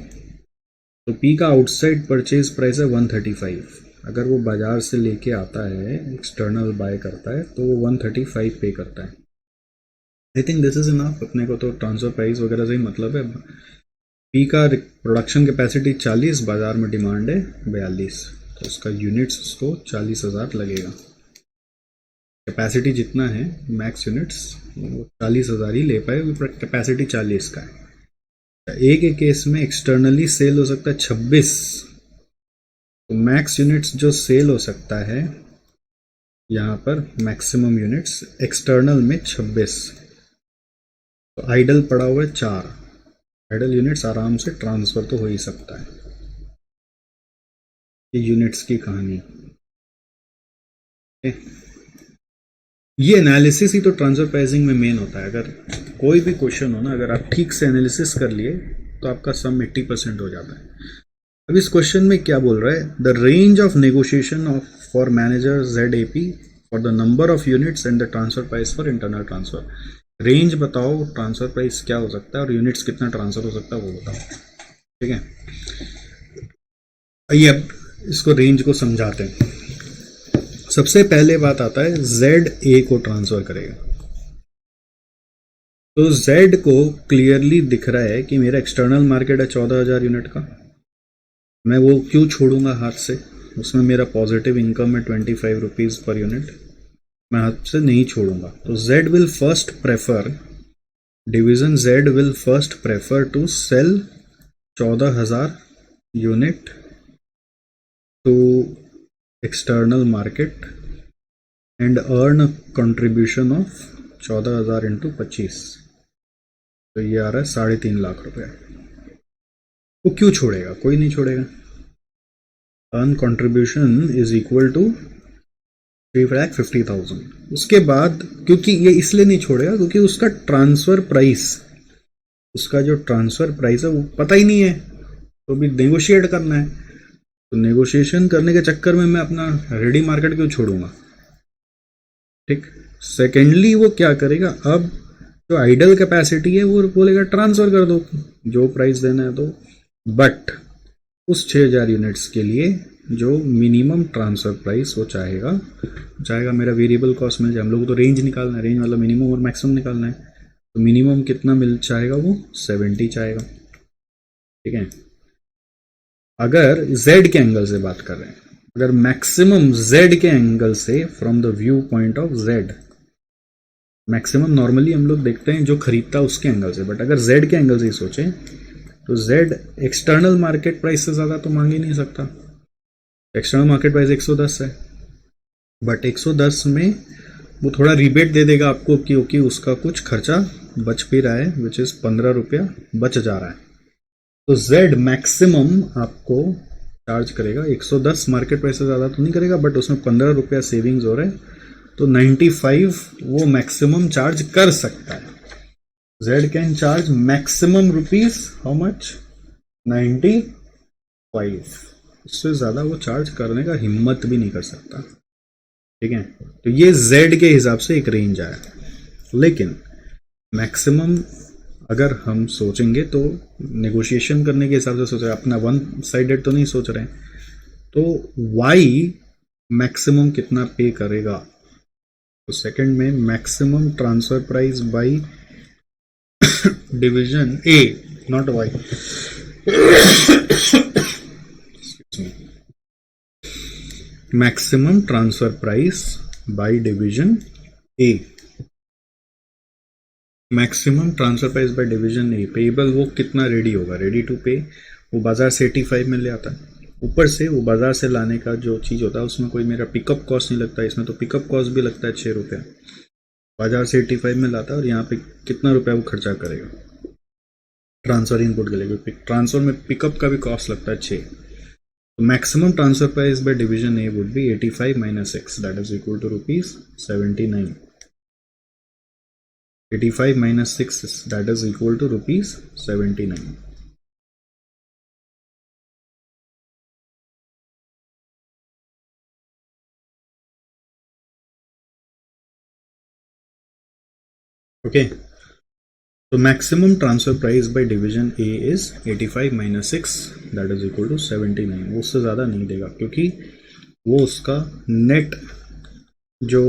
तो पी का आउटसाइड परचेज प्राइस है 135। अगर वो बाजार से लेके आता है, एक्सटर्नल बाय करता है, तो वो 135 पे करता है। I think this is enough. अपने को तो ट्रांसफर प्राइस वगैरह से ही मतलब है। पी का प्रोडक्शन कैपेसिटी 40, बाजार में डिमांड है 42, तो उसका यूनिट्स उसको 40,000 लगेगा। कैपेसिटी जितना है मैक्स यूनिट्स वो 40,000 ही ले पाए, कैपेसिटी 40 का है। ए के केस में एक्सटर्नली सेल हो सकता है 26, तो मैक्स यूनिट्स जो सेल हो सकता है यहाँ पर मैक्सिमम यूनिट्स एक्सटर्नल में 26, तो आइडल पड़ा हुआ है 4। आइडल यूनिट्स आराम से ट्रांसफर तो हो ही सकता है। ये यूनिट्स की कहानी। ये एनालिसिस ही तो ट्रांसफर प्राइसिंग में मेन होता है। अगर कोई भी क्वेश्चन हो ना, अगर आप ठीक से एनालिसिस कर लिए तो आपका सम 80% हो जाता है। अब इस क्वेश्चन में क्या बोल रहा है? The range of negotiation of for manager ZAP for the number of units and the transfer price for internal transfer. Range बताओ, ट्रांसफर प्राइस क्या हो सकता है और यूनिट्स कितना ट्रांसफर हो सकता है वो बताओ। ठीक है, आइए अब इसको रेंज को समझाते हैं। सबसे पहले बात आता है ZA को ट्रांसफर करेगा, तो Z को क्लियरली दिख रहा है कि मेरा एक्सटर्नल मार्केट है 14,000 यूनिट का, मैं वो क्यों छोड़ूंगा हाथ से? उसमें मेरा पॉजिटिव इनकम है 25 रुपीज़ पर यूनिट, मैं हाथ से नहीं छोड़ूंगा। तो Z will first prefer, division Z will first prefer to sell 14,000 unit to external market and earn contribution of 14,000 into 25, तो ये आ रहा है 3.5 लाख रुपया। वो क्यों छोड़ेगा? कोई नहीं छोड़ेगा। Earn contribution is equal to 3,50,000। उसके बाद क्योंकि ये इसलिए नहीं छोड़ेगा क्योंकि उसका ट्रांसफर प्राइस, उसका जो ट्रांसफर प्राइस है वो पता ही नहीं है, तो भी नेगोशिएट करना है। तो नेगोशिएशन करने के चक्कर में मैं अपना रेडी मार्केट क्यों छोड़ूंगा? ठीक। सेकेंडली वो क्या करेगा, अब जो आइडल कैपेसिटी है वो बोलेगा ट्रांसफर कर दो जो प्राइस देना है, तो बट उस 6,000 यूनिट्स के लिए जो मिनिमम ट्रांसफर प्राइस वो चाहेगा मेरा वेरिएबल कॉस्ट मिल जाए। हम लोग तो रेंज निकालना है, रेंज मतलब मिनिमम और मैक्सिमम निकालना है, तो मिनिमम कितना मिल चाहेगा? वो 70 चाहेगा। ठीक है, अगर Z के एंगल से बात कर रहे हैं, अगर मैक्सिमम Z के एंगल से, from the view point of Z, maximum normally हम लोग देखते हैं जो खरीदता है उसके एंगल से, बट अगर Z के एंगल से ही सोचें तो Z एक्सटर्नल मार्केट प्राइस से ज़्यादा तो मांग ही नहीं सकता। एक्सटर्नल मार्केट प्राइस 110 है, बट 110 में वो थोड़ा रिबेट दे देगा आपको क्योंकि उसका कुछ खर्चा बच भी रहा है, विच इज़ 15 रुपया बच जा रहा है। तो Z मैक्सिमम आपको चार्ज करेगा 110, मार्केट प्राइस से ज़्यादा तो नहीं करेगा, बट उसमें 15 रुपया सेविंग्स हो रहे हैं, तो 95 वो मैक्सिमम चार्ज कर सकता है। Z can charge maximum rupees how much? 95। उससे ज़्यादा वो चार्ज करने का हिम्मत भी नहीं कर सकता। ठीक है, तो ये Z के हिसाब से एक रेंज आया, लेकिन मैक्सिमम अगर हम सोचेंगे तो नेगोशिएशन करने के हिसाब से सोच रहे हैं, अपना वन साइडेड तो नहीं सोच रहे हैं। तो Y मैक्सिमम कितना पे करेगा? तो सेकंड में maximum transfer price by division A, not Y, maximum transfer price by division A, maximum transfer price by division A। Payable वो कितना रेडी होगा? रेडी टू पे वो बाजार से 85 में ले आता है, ऊपर से वो बाजार से लाने का जो चीज़ होता है उसमें कोई मेरा पिकअप कॉस्ट नहीं लगता, इसमें तो पिकअप कॉस्ट भी लगता है 6 रुपया। बाजार से 85 में लाता है और यहाँ पे कितना रुपया वो खर्चा करेगा? ट्रांसफर इनपुट के लिए, क्योंकि ट्रांसफर में पिकअप का भी कॉस्ट लगता है 6। तो maximum transfer price by division A would be 85 minus 6, that is equal to rupees 79। 85 minus 6, that is equal to rupees 79. Okay, so maximum transfer price by division A is 85 minus 6, that is equal to 79. वो उससे ज़्यादा नहीं देगा क्योंकि वो उसका net जो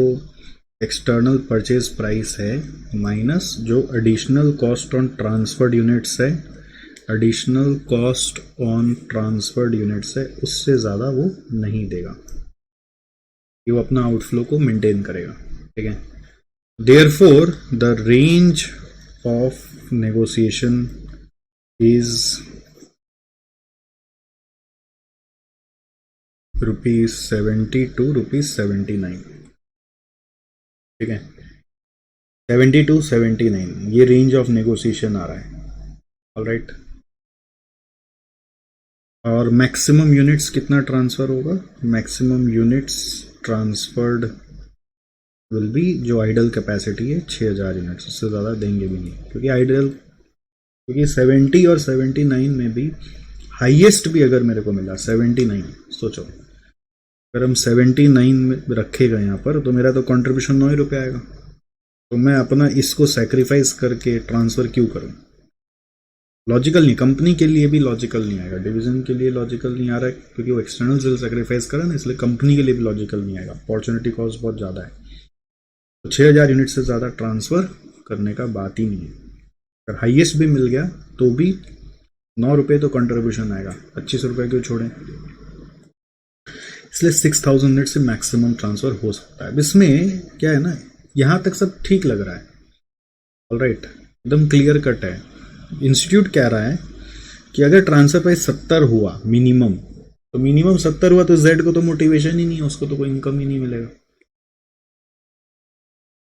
external purchase price है माइनस जो additional cost on transferred units है, additional cost on transferred units है, उससे ज़्यादा वो नहीं देगा। ये वो अपना आउटफ्लो को मेंटेन करेगा। ठीक है, therefore the range of negotiation is ₹70 to ₹79। ठीक है, 70 to 79 ये रेंज ऑफ नेगोशिएशन आ रहा है। ऑलराइट, और मैक्सिमम यूनिट्स कितना ट्रांसफर होगा? Maximum units transferred will be, जो आइडल कैपेसिटी है 6000 यूनिट्स, उससे ज़्यादा देंगे भी नहीं क्योंकि आइडल, क्योंकि 70 और 79 में भी हाईएस्ट भी अगर मेरे को मिला 79, सोचो अगर हम 79 में रखेगा यहाँ पर तो मेरा तो कंट्रीब्यूशन 9 रुपये आएगा, तो मैं अपना इसको सैक्रिफाइस करके ट्रांसफ़र क्यों करूँ? लॉजिकल नहीं, कंपनी के लिए भी लॉजिकल नहीं आएगा, डिवीजन के लिए लॉजिकल नहीं आ रहा है क्योंकि वो एक्सटर्नल से सैक्रिफाइस करा ना, इसलिए कंपनी के लिए भी लॉजिकल नहीं आएगा, अपॉर्चुनिटी कॉस्ट बहुत ज़्यादा है। तो 6000 यूनिट से ज़्यादा ट्रांसफ़र करने का बात ही नहीं है। अगर हाईएस्ट भी मिल गया तो भी 9 रुपये तो कंट्रीब्यूशन आएगा, 25 रुपये क्यों छोड़ें? इसलिए 6000 यूनिट से मैक्सिमम ट्रांसफ़र हो सकता है। अब इसमें क्या है ना, यहाँ तक सब ठीक लग रहा है, ऑलराइट, एकदम क्लियर कट है। इंस्टीट्यूट कह रहा है कि अगर ट्रांसफर प्राइस 70 हुआ मिनिमम, तो मिनिमम 70 हुआ तो जेड को तो मोटिवेशन ही नहीं है, उसको तो कोई इनकम ही नहीं मिलेगा,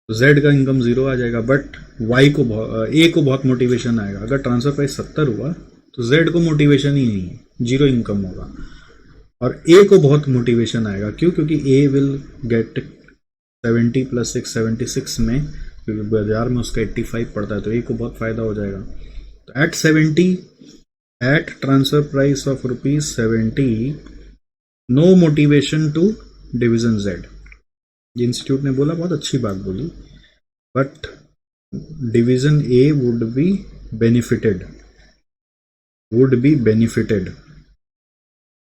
तो जेड का इनकम 0 आ जाएगा। बट वाई को ए को बहुत मोटिवेशन आएगा। अगर ट्रांसफर प्राइस 70 हुआ तो जेड को मोटिवेशन ही नहीं है, 0 इनकम होगा। और ए को बहुत मोटिवेशन आएगा, क्यों? क्योंकि ए विल गेट 70 + 6 76 में, क्योंकि बाजार में उसका 85 पड़ता है, तो ए को बहुत फायदा हो जाएगा। तो at 70, at transfer price of ₹70, no motivation to division Z. ये इंस्टीट्यूट ने बोला, बहुत अच्छी बात बोली, but division A would be benefited,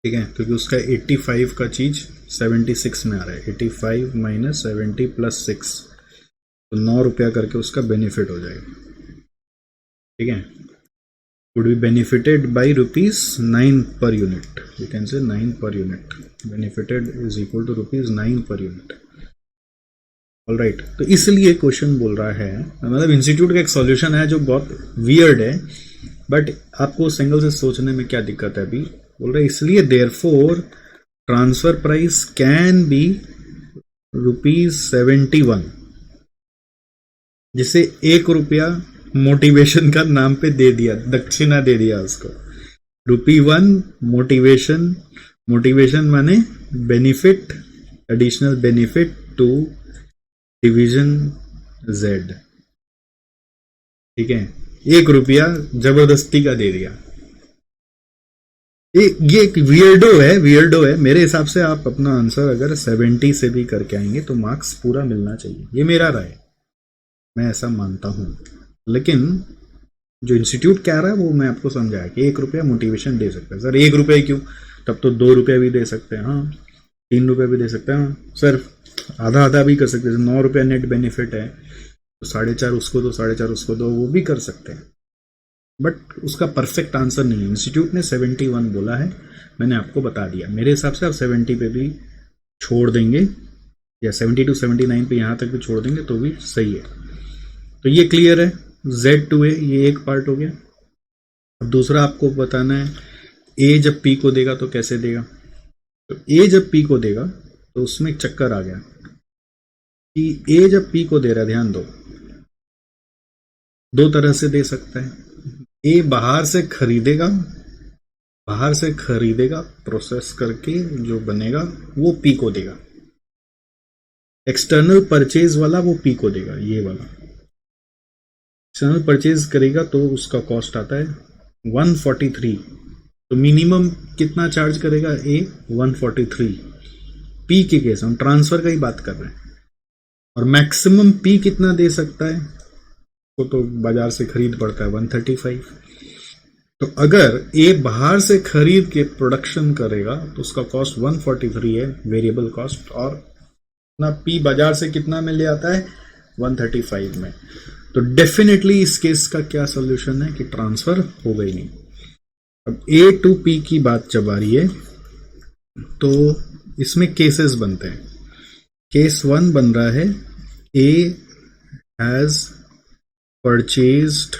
ठीक है, क्योंकि उसका 85 का चीज 76 में आ रहा है, 85 - 70 + 6, तो 9 रुपया करके उसका बेनिफिट हो जाएगा। ठीक है, would be benefited by ₹9 per unit. You can say 9 per unit. Benefited is equal to ₹9 per unit. All right. तो इसलिए क्वेश्चन बोल रहा है, मतलब इंस्टीट्यूट का एक सॉल्यूशन है जो बहुत वियर्ड है, बट आपको उस एंगल से सोचने में क्या दिक्कत है? अभी बोल रहा है इसलिए therefore transfer price can be ₹71, जिसे 1 रुपया मोटिवेशन का नाम पे दे दिया, दक्षिणा दे दिया उसको। ₹1 मोटिवेशन माने benefit, additional benefit to division Z. ठीक है, 1 रुपया जबरदस्ती का दे दिया। ये एक वियर्डो है। मेरे हिसाब से आप अपना आंसर अगर 70 से भी करके आएंगे तो मार्क्स पूरा मिलना चाहिए, ये मेरा राय, मैं ऐसा मानता हूं। लेकिन जो इंस्टीट्यूट कह रहा है वो मैं आपको समझाया कि 1 रुपया मोटिवेशन दे सकते हैं। सर 1 रुपया क्यों? तब तो 2 रुपया भी दे सकते हैं, हाँ 3 रुपया भी दे सकते हैं, हाँ सर आधा आधा भी कर सकते हैं। 9 रुपया नेट बेनिफिट है तो 4.5 उसको दो, 4.5 उसको दो, वो भी कर सकते हैं, बट उसका परफेक्ट आंसर नहीं है। इंस्टीट्यूट ने 71 बोला है, मैंने आपको बता दिया। मेरे हिसाब से आप 70 पे भी छोड़ देंगे या 70 to 79 पे यहाँ तक भी छोड़ देंगे तो भी सही है। तो ये क्लियर है, Z2A ये एक पार्ट हो गया। अब दूसरा आपको बताना है A जब P को देगा तो कैसे देगा। तो A जब P को देगा तो उसमें एक चक्कर आ गया कि A जब P को दे रहा है, ध्यान दो, 2 तरह से दे सकता है। ए बाहर से खरीदेगा प्रोसेस करके जो बनेगा वो पी को देगा। एक्सटर्नल परचेज वाला वो पी को देगा, ये वाला एक्सटर्नल परचेज करेगा तो उसका कॉस्ट आता है 143। तो मिनिमम कितना चार्ज करेगा ए? 143। पी के केस हम ट्रांसफर का ही बात कर रहे हैं। और मैक्सिमम पी कितना दे सकता है? वो तो बाजार से खरीद पड़ता है 135। तो अगर ए बाहर से खरीद के प्रोडक्शन करेगा तो उसका कॉस्ट 143 है वेरिएबल कॉस्ट, और ना पी बाजार से कितना में ले आता है? 135 में। तो डेफिनेटली इस केस का क्या सोल्यूशन है कि ट्रांसफर होगा ही नहीं। अब ए टू पी की बात जब आ रही है तो इसमें केसेस बनते हैं। केस 1 बन रहा है A has purchased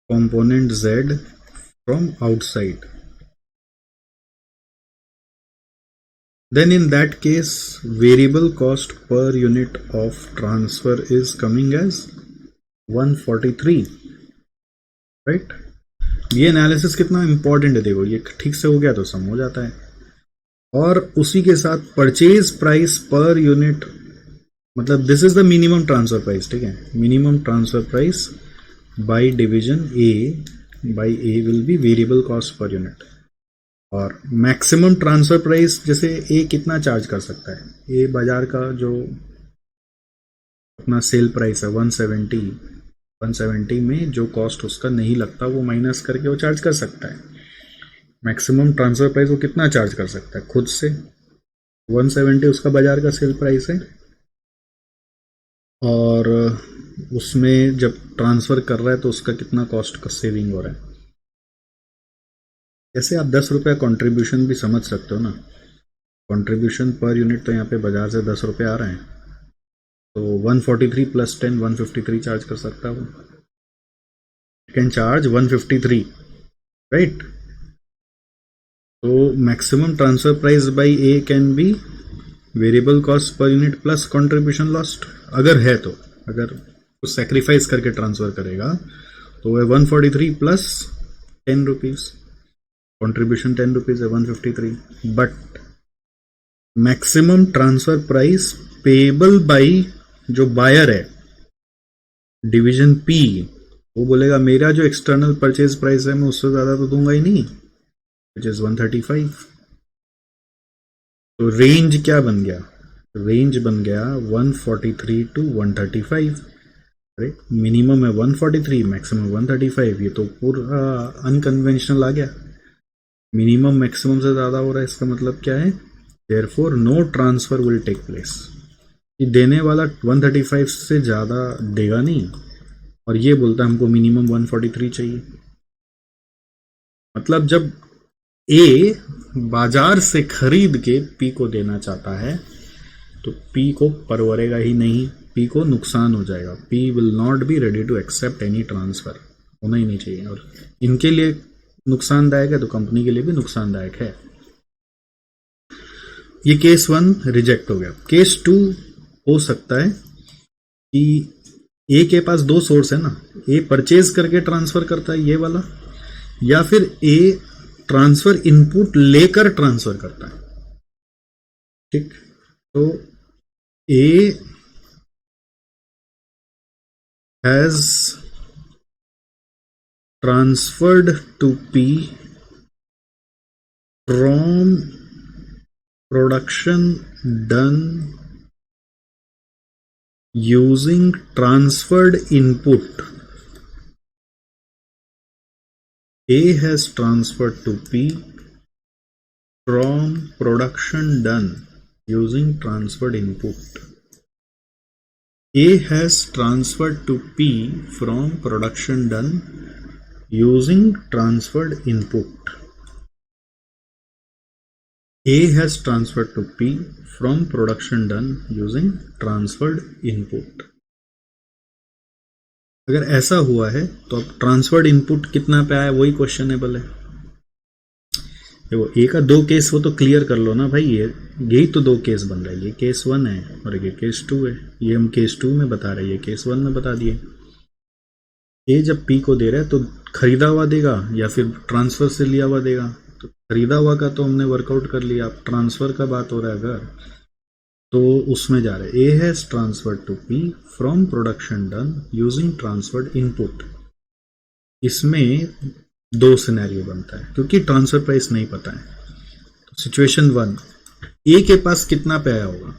component Z from outside. Then in that case variable cost per unit of transfer is coming as 143, right? ये एनालिसिस कितना इंपॉर्टेंट है, देखो ये ठीक से हो गया तो सम हो जाता है। और उसी के साथ परचेज प्राइस पर यूनिट, मतलब this is the minimum transfer price, ठीक है? Minimum transfer price by division A by A will be variable cost per unit। और मैक्सिमम ट्रांसफर प्राइस जैसे A कितना चार्ज कर सकता है? A बाजार का जो अपना सेल प्राइस है 170 में जो कॉस्ट उसका नहीं लगता वो माइनस करके वो चार्ज कर सकता है। मैक्सिमम ट्रांसफर प्राइस वो कितना चार्ज कर सकता है खुद से? 170 उसका बाजार का सेल प्राइस है, और उसमें जब ट्रांसफर कर रहा है तो उसका कितना कॉस्ट का सेविंग हो रहा है। जैसे आप 10 रुपये कॉन्ट्रीब्यूशन भी समझ सकते हो ना, कॉन्ट्रीब्यूशन पर यूनिट तो यहाँ पे बाजार से 10 रुपये आ रहे हैं, तो 143 प्लस 10 153 चार्ज कर सकता है वो। Can charge 153, right? तो maximum transfer price by A can be variable cost per unit plus contribution lost, अगर है तो। अगर कुछ सेक्रीफाइस करके ट्रांसफर करेगा तो वह 143 प्लस 10 रुपीज, कॉन्ट्रीब्यूशन 10 रुपीज है 153। But maximum transfer price payable by जो बायर है डिवीजन पी, वो बोलेगा मेरा जो एक्सटर्नल परचेज प्राइस है मैं उससे ज्यादा तो दूंगा ही नहीं, विच इज 135। तो रेंज क्या बन गया? रेंज बन गया 143 टू 135, राइट? मिनिमम है 143, मैक्सिमम 135। ये तो पूरा अनकन्वेंशनल आ गया। मिनिमम मैक्सिमम से ज्यादा हो रहा है, इसका मतलब क्या है? Therefore no transfer will take place. ये देने वाला 135 से ज्यादा देगा नहीं, और ये बोलता है हमको मिनिमम 143 चाहिए। मतलब जब ए बाजार से खरीद के पी को देना चाहता है तो पी को परवरेगा ही नहीं, पी को नुकसान हो जाएगा। P will not be ready to accept any transfer, होना ही नहीं चाहिए। और इनके लिए नुकसानदायक है तो कंपनी के लिए भी नुकसानदायक है। ये केस 1 रिजेक्ट हो गया। केस 2 हो सकता है कि ए के पास 2 सोर्स है ना, ए परचेज करके ट्रांसफर करता है ये वाला, या फिर ए ट्रांसफर इनपुट लेकर ट्रांसफर करता है, ठीक? तो A has transferred to P from production done using transferred input. A has transferred to P from production done using transferred input. A has transferred to P from production done using transferred input. A has transferred to P from production done using transferred input. अगर ऐसा हुआ है तो अब transferred input कितना पे आया वही क्वेश्चनेबल है। देखो ए का 2 केस वो तो क्लियर कर लो ना भाई, यही तो 2 केस बन रहा है। ये केस 1 है और ये केस 2 है। ये हम केस 2 में बता रहे हैं, ये केस 1 में बता दिए। ए जब पी को दे रहा है तो खरीदा हुआ देगा या फिर ट्रांसफर से लिया हुआ देगा? तो खरीदा हुआ का तो हमने वर्कआउट कर लिया, अब ट्रांसफर का बात हो रहा है अगर, तो उसमें जा रहा है A has transfer to P from production done using transferred input. इसमें दो सिनेरियो बनता है क्योंकि ट्रांसफर प्राइस नहीं पता है। तो सिचुएशन 1, ए के पास कितना पे आया होगा?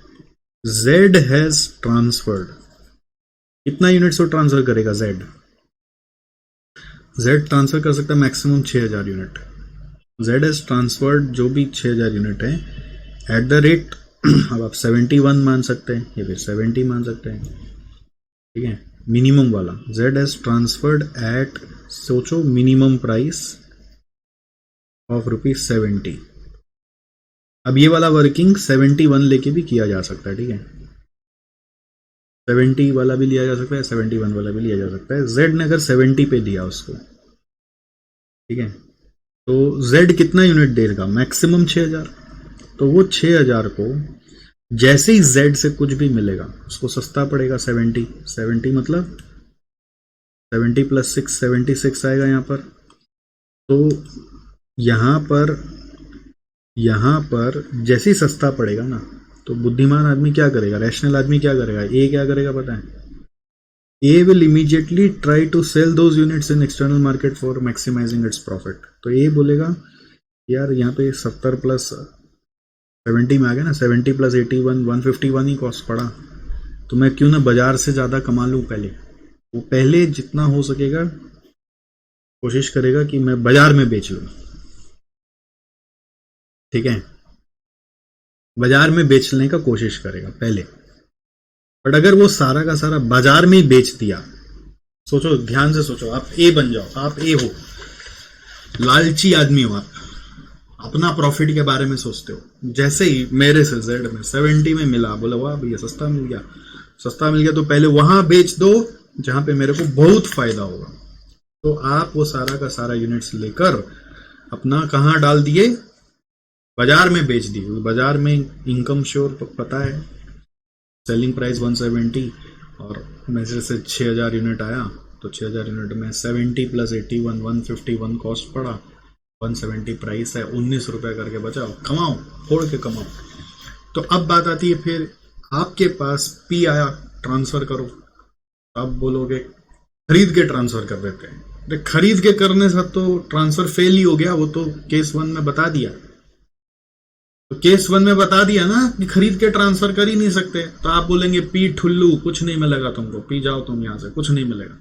जेड हैज ट्रांसफर्ड, कितना यूनिट्स को ट्रांसफर करेगा जेड? जेड ट्रांसफर कर सकता है maximum 6000 unit. Z has transferred जो भी 6000 यूनिट है एट द रेट, अब आप 71 मान सकते हैं या फिर 70 मान सकते हैं, ठीक है, मिनिमम वाला। जेड हैज ट्रांसफर्ड एट, सोचो मिनिमम प्राइस ऑफ ₹70। अब ये वाला वर्किंग 71 लेके भी किया जा सकता है, ठीक है, 70 वाला भी लिया जा सकता है, 71 वाला भी लिया जा सकता है। जेड ने अगर 70 पे दिया उसको, ठीक है, तो जेड कितना यूनिट देगा? मैक्सिमम 6000। तो वो 6000 को जैसे ही जेड से कुछ भी मिलेगा उसको सस्ता पड़ेगा 70 मतलब 70 + 6 76 आएगा यहाँ पर। तो यहाँ पर जैसे ही सस्ता पड़ेगा ना, तो बुद्धिमान आदमी क्या करेगा, रैशनल आदमी क्या करेगा? ए क्या करेगा पता है? A will immediately try to sell those units in external market for maximising its profit. तो ए बोलेगा यार यहाँ पे 70 + 70 में आ गया ना, 70 + 81 151 ही कॉस्ट पड़ा, तो मैं क्यों ना बाजार से ज्यादा कमा लूं। वो पहले जितना हो सकेगा कोशिश करेगा कि मैं बाजार में बेच लूं, ठीक है, बाजार में बेचने का कोशिश करेगा पहले। बट अगर वो सारा का सारा बाजार में ही बेच दिया, सोचो, ध्यान से सोचो, आप ए बन जाओ, आप ए हो, लालची आदमी हो आप, अपना प्रॉफिट के बारे में सोचते हो। जैसे ही मेरे से जेड में 70 में मिला, बोला वाह भैया सस्ता मिल गया, तो पहले वहां बेच दो जहां पे मेरे को बहुत फायदा होगा। तो आप वो सारा का सारा यूनिट्स लेकर अपना कहां डाल दिए? बाजार में बेच दिए। बाजार में इनकम श्योर पता है, सेलिंग प्राइस 170 और मेरे से 6000 यूनिट आया, तो 6000 यूनिट में 70 + 81 151 कॉस्ट पड़ा, 170 प्राइस है, 19 रुपए करके बचाओ, कमाओ, फोड़ के कमाओ। तो अब बात आती है फिर आपके पास पी आया, ट्रांसफर करो। आप बोलोगे खरीद के ट्रांसफर कर देते हैं, खरीद के करने से तो ट्रांसफर फेल ही हो गया, वो तो केस 1 में बता दिया। तो केस 1 में बता दिया ना कि खरीद के ट्रांसफर कर ही नहीं सकते। तो आप बोलेंगे पी ठुल्लू, कुछ नहीं मिलेगा तुमको, पी जाओ तुम यहां से, कुछ नहीं मिलेगा।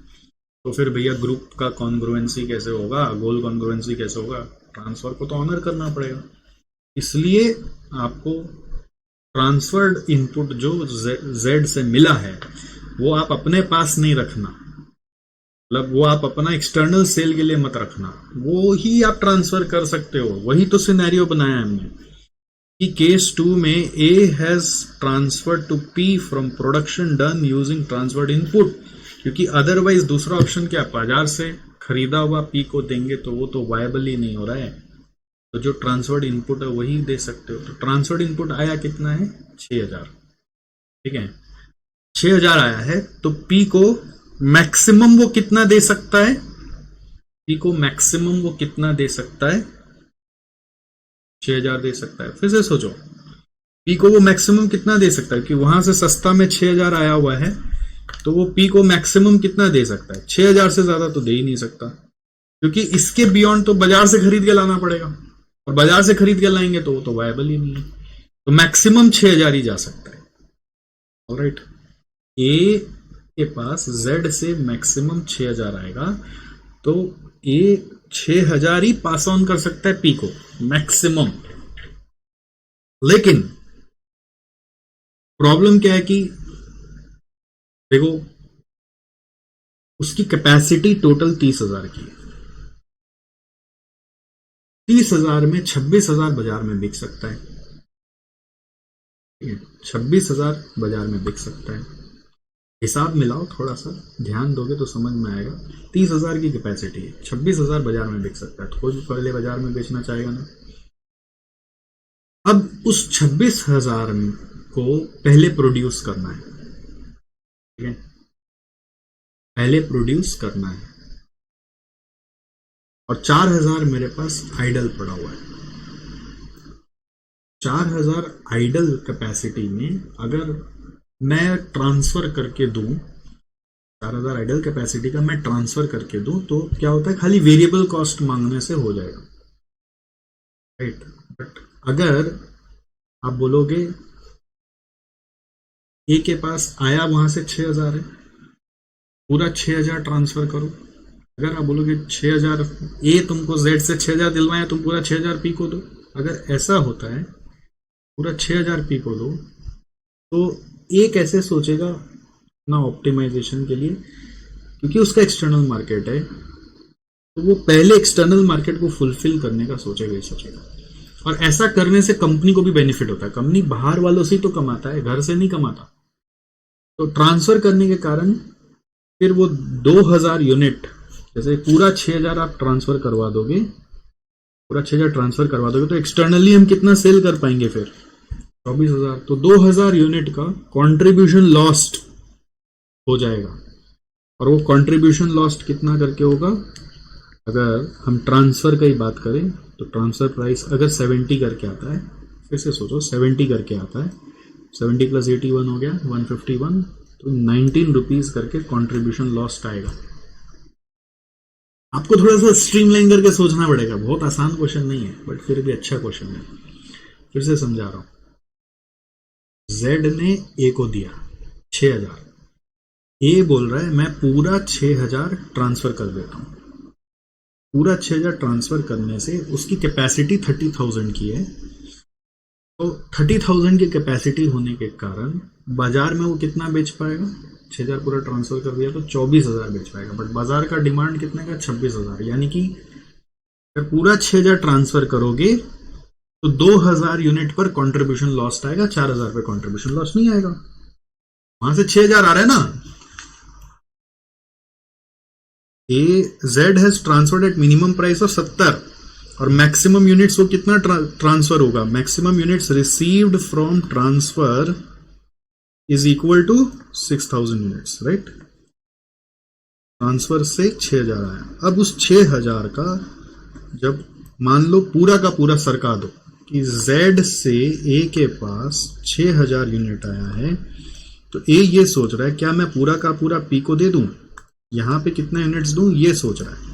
तो फिर भैया ग्रुप का कॉन्ग्रुएंसी कैसे होगा, गोल कॉन्ग्रुएंसी कैसे होगा? ट्रांसफर को तो ऑनर करना पड़ेगा। इसलिए आपको ट्रांसफर्ड इनपुट जो जेड से मिला है वो आप अपने पास नहीं रखना, मतलब वो आप अपना एक्सटर्नल सेल के लिए मत रखना, वो ही आप ट्रांसफर कर सकते हो। वही तो सिनेरियो बनाया हमने कि केस 2 में A has transferred to P from production done using transferred input, क्योंकि अदरवाइज दूसरा ऑप्शन क्या, बाजार से खरीदा हुआ पी को देंगे तो वो तो वायबल ही नहीं हो रहा है। तो जो ट्रांसफर्ड इनपुट है वही दे सकते हो। तो ट्रांसफर्ड इनपुट आया कितना है? 6000, ठीक है, 6000 आया है। तो पी को मैक्सिमम वो कितना दे सकता है? पी को मैक्सिमम वो कितना दे सकता है? 6000 दे सकता है। फिर से सोचो, पी को वो मैक्सिमम कितना दे सकता है? कि वहां से सस्ता में 6000 आया हुआ है, तो वो पी को मैक्सिमम कितना दे सकता है? 6000 से ज्यादा तो दे ही नहीं सकता, क्योंकि इसके बियॉन्ड तो बाजार से खरीद के लाना पड़ेगा, और बाजार से खरीद के लाएंगे तो वो तो वायबल ही नहीं है। तो मैक्सिमम 6000 ही जा सकता है। ऑलराइट, ए के पास जेड से मैक्सिमम 6000 आएगा, तो ए 6000 ही पास ऑन कर सकता है पी को मैक्सिमम। लेकिन प्रॉब्लम क्या है कि देखो, उसकी कैपेसिटी टोटल 30,000 की है। 30,000 में 26,000 बाजार में बिक सकता है, 26,000 बाजार में बिक सकता है। हिसाब मिलाओ, थोड़ा सा ध्यान दोगे तो समझ में आएगा। 30,000 की कैपेसिटी है, 26,000 बाजार में बिक सकता है, तो कोई भी पहले बाजार में बेचना चाहेगा ना। अब उस 26,000 को पहले प्रोड्यूस करना है, ठीक है, पहले प्रोड्यूस करना है। और 4000 मेरे पास आइडल पड़ा हुआ है। 4000 आइडल कैपेसिटी में अगर मैं ट्रांसफर करके दूं, 4000 आइडल कैपेसिटी का मैं ट्रांसफर करके दूं तो क्या होता है, खाली वेरिएबल कॉस्ट मांगने से हो जाएगा, राइट। बट अगर आप बोलोगे ए के पास आया वहां से 6000 है, पूरा 6000 ट्रांसफर करो। अगर आप बोलोगे 6000, ए तुमको जेड से 6000 दिलवाया, तुम पूरा 6000 पी को दो। अगर ऐसा होता है पूरा 6000 पी को दो, तो ए कैसे सोचेगा ना ऑप्टिमाइजेशन के लिए, क्योंकि उसका एक्सटर्नल मार्केट है, तो वो पहले एक्सटर्नल मार्केट को फुलफिल करने का सोचेगा ही सोचेगा। और ऐसा करने से कंपनी को भी बेनिफिट होता है, कंपनी बाहर वालों से ही तो कमाता है, घर से नहीं कमाता। तो ट्रांसफर करने के कारण फिर वो 2000 यूनिट, जैसे पूरा 6000 आप ट्रांसफर करवा दोगे, पूरा 6000 ट्रांसफर करवा दोगे तो एक्सटर्नली हम कितना सेल कर पाएंगे फिर 24000। तो 2000 यूनिट का कंट्रीब्यूशन लॉस्ट हो जाएगा। और वो कंट्रीब्यूशन लॉस्ट कितना करके होगा, अगर हम ट्रांसफर की बात करें तो ट्रांसफर प्राइस अगर 70 करके आता है, फिर से सोचो 70 करके आता है, 70 प्लस 81 हो गया 151, तो 19 रुपीज करके कंट्रीब्यूशन लॉस्ट आएगा। आपको थोड़ा सा स्ट्रीमलाइन करके सोचना पड़ेगा, बहुत आसान क्वेश्चन नहीं है बट फिर भी अच्छा क्वेश्चन है। फिर से समझा रहा हूं, जेड ने ए को दिया 6000, ए बोल रहा है मैं पूरा 6000 ट्रांसफर कर देता हूं। पूरा 6000 ट्रांसफर करने से उसकी कैपेसिटी 30,000 की है, तो 30,000 की कैपेसिटी होने के कारण बाजार में वो कितना बेच पाएगा, 6000 पूरा ट्रांसफर कर दिया तो 24,000 बेच पाएगा। बट बाजार का डिमांड कितने का, 26,000। यानी कि अगर पूरा 6000 ट्रांसफर करोगे तो 2000 यूनिट पर कंट्रीब्यूशन लॉस आएगा, 4000 पे कंट्रीब्यूशन लॉस नहीं आएगा। वहां से 6000 आ रहा है ना। Z has transferred at minimum price of 70 और मैक्सिमम यूनिट्स वो कितना ट्रांसफर होगा, maximum units received from transfer is equal to 6000 units, right. Transfer से 6000 आया। अब उस 6000 का जब मान लो पूरा का पूरा सरका दो कि जेड से ए के पास 6000 यूनिट आया है, तो ए ये सोच रहा है क्या मैं पूरा का पूरा पी को दे दूं, यहां पे कितना यूनिट्स दूं, ये सोच रहा है।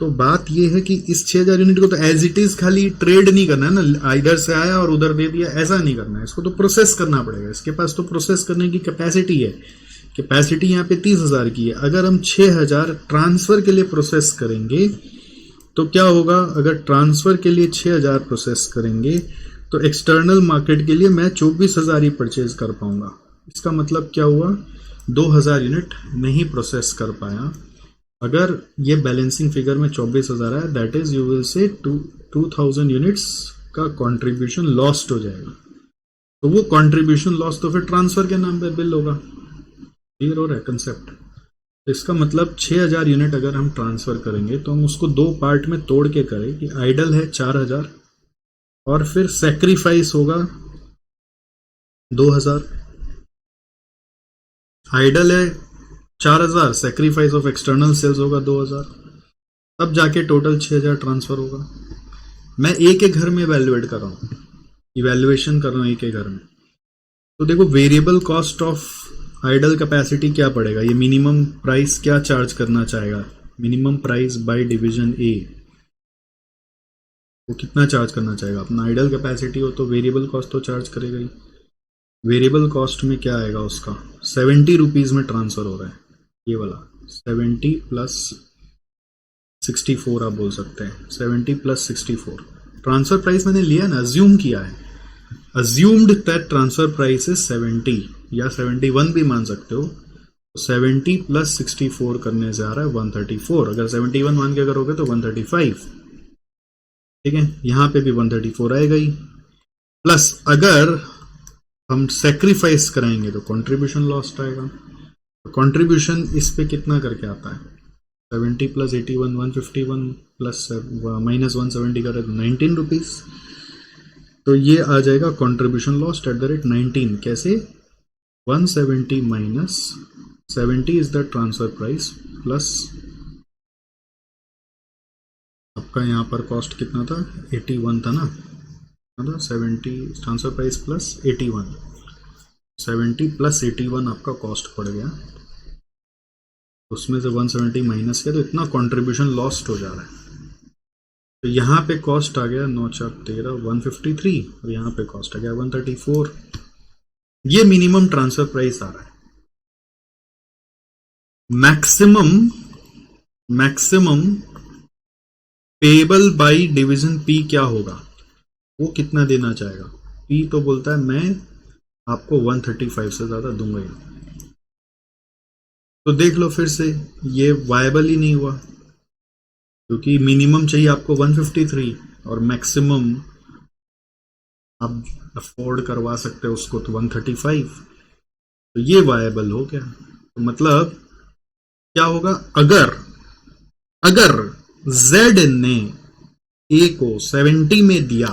तो बात ये है कि इस 6000 यूनिट को तो एज इट इज खाली ट्रेड नहीं करना है ना, इधर से आया और उधर दे दिया, ऐसा नहीं करना है। इसको तो प्रोसेस करना पड़ेगा, इसके पास तो प्रोसेस करने की कैपेसिटी है। कैपेसिटी यहाँ पे 30,000 की है। अगर हम 6000 ट्रांसफर के लिए प्रोसेस करेंगे तो क्या होगा, अगर ट्रांसफर के लिए 6000 प्रोसेस करेंगे तो एक्सटर्नल मार्केट के लिए मैं 24,000 ही परचेज कर पाऊंगा। इसका मतलब क्या हुआ, 2000 यूनिट नहीं प्रोसेस कर पाया। अगर ये बैलेंसिंग फिगर में 24,000 है, that is you will say 2000 units का कंट्रीब्यूशन लॉस्ट हो जाएगा। तो वो कंट्रीब्यूशन लॉस तो फिर ट्रांसफर के नाम पे बिल होगा। क्लियर हो रहा है कंसेप्ट। तो इसका मतलब 6000 यूनिट अगर हम ट्रांसफर करेंगे तो हम उसको दो पार्ट में तोड़ के करें कि आइडल है 4000 और फिर सेक्रीफाइस होगा 2000। आइडल है 4000, सेक्रीफाइस ऑफ एक्सटर्नल सेल्स होगा 2000, तब जाके टोटल 6000 ट्रांसफर होगा। मैं ए के घर में इवैल्यूएट कर रहा हूं, इवैल्यूएशन कर रहा हूं ए के घर में। तो देखो variable cost of idle capacity क्या पड़ेगा, ये मिनिमम प्राइस क्या चार्ज करना चाहेगा, मिनिमम प्राइस बाय डिवीजन ए, वो कितना चार्ज करना चाहेगा। अपना आइडल कैपेसिटी हो तो वेरिएबल कॉस्ट तो चार्ज करेगा ही। वेरिएबल कॉस्ट में क्या आएगा उसका, 70 रुपीज में ट्रांसफर हो रहा है ये वाला, 70 प्लस 64 आप बोल सकते हैं, 70 प्लस 64। ट्रांसफर प्राइस मैंने लिया ना, अज्यूम किया है, assumed that transfer price is 70 या 71 भी मान सकते हो। 70 प्लस 64 करने से आ रहा है 134। अगर 71 मान के करोगे तो 135, ठीक है। यहां पे भी 134 आएगा ही, प्लस अगर हम सेक्रीफाइस कराएंगे तो कंट्रीब्यूशन लॉस्ट आएगा। कंट्रीब्यूशन इस पे कितना करके आता है, 70 प्लस 81 151 प्लस माइनस 170 करे तो 19 रुपीज। तो ये आ जाएगा contribution lost at the rate 19। कैसे, 170 minus 70 is the transfer price plus आपका यहाँ पर कॉस्ट कितना था, 81 था ना, कितना था 70 ट्रांसफर प्राइस प्लस 81, 70 प्लस 81 आपका कॉस्ट पड़ गया, उसमें से 170 माइनस किया तो इतना कंट्रीब्यूशन लॉस्ट हो जा रहा है। तो यहाँ पे कॉस्ट आ गया 9 4 13 153 और यहाँ पे कॉस्ट आ गया 134। ये मिनिमम ट्रांसफर प्राइस आ रहा है। Maximum payable by division P क्या होगा, वो कितना देना चाहेगा। पी तो बोलता है मैं आपको 135 से ज्यादा दूंगा ही। तो देख लो फिर से ये वायबल ही नहीं हुआ, क्योंकि मिनिमम चाहिए आपको 153 और मैक्सिमम आप अफोर्ड करवा सकते हो उसको तो 135, तो ये वायबल हो गया। तो मतलब क्या होगा, अगर Z ने A को 70 में दिया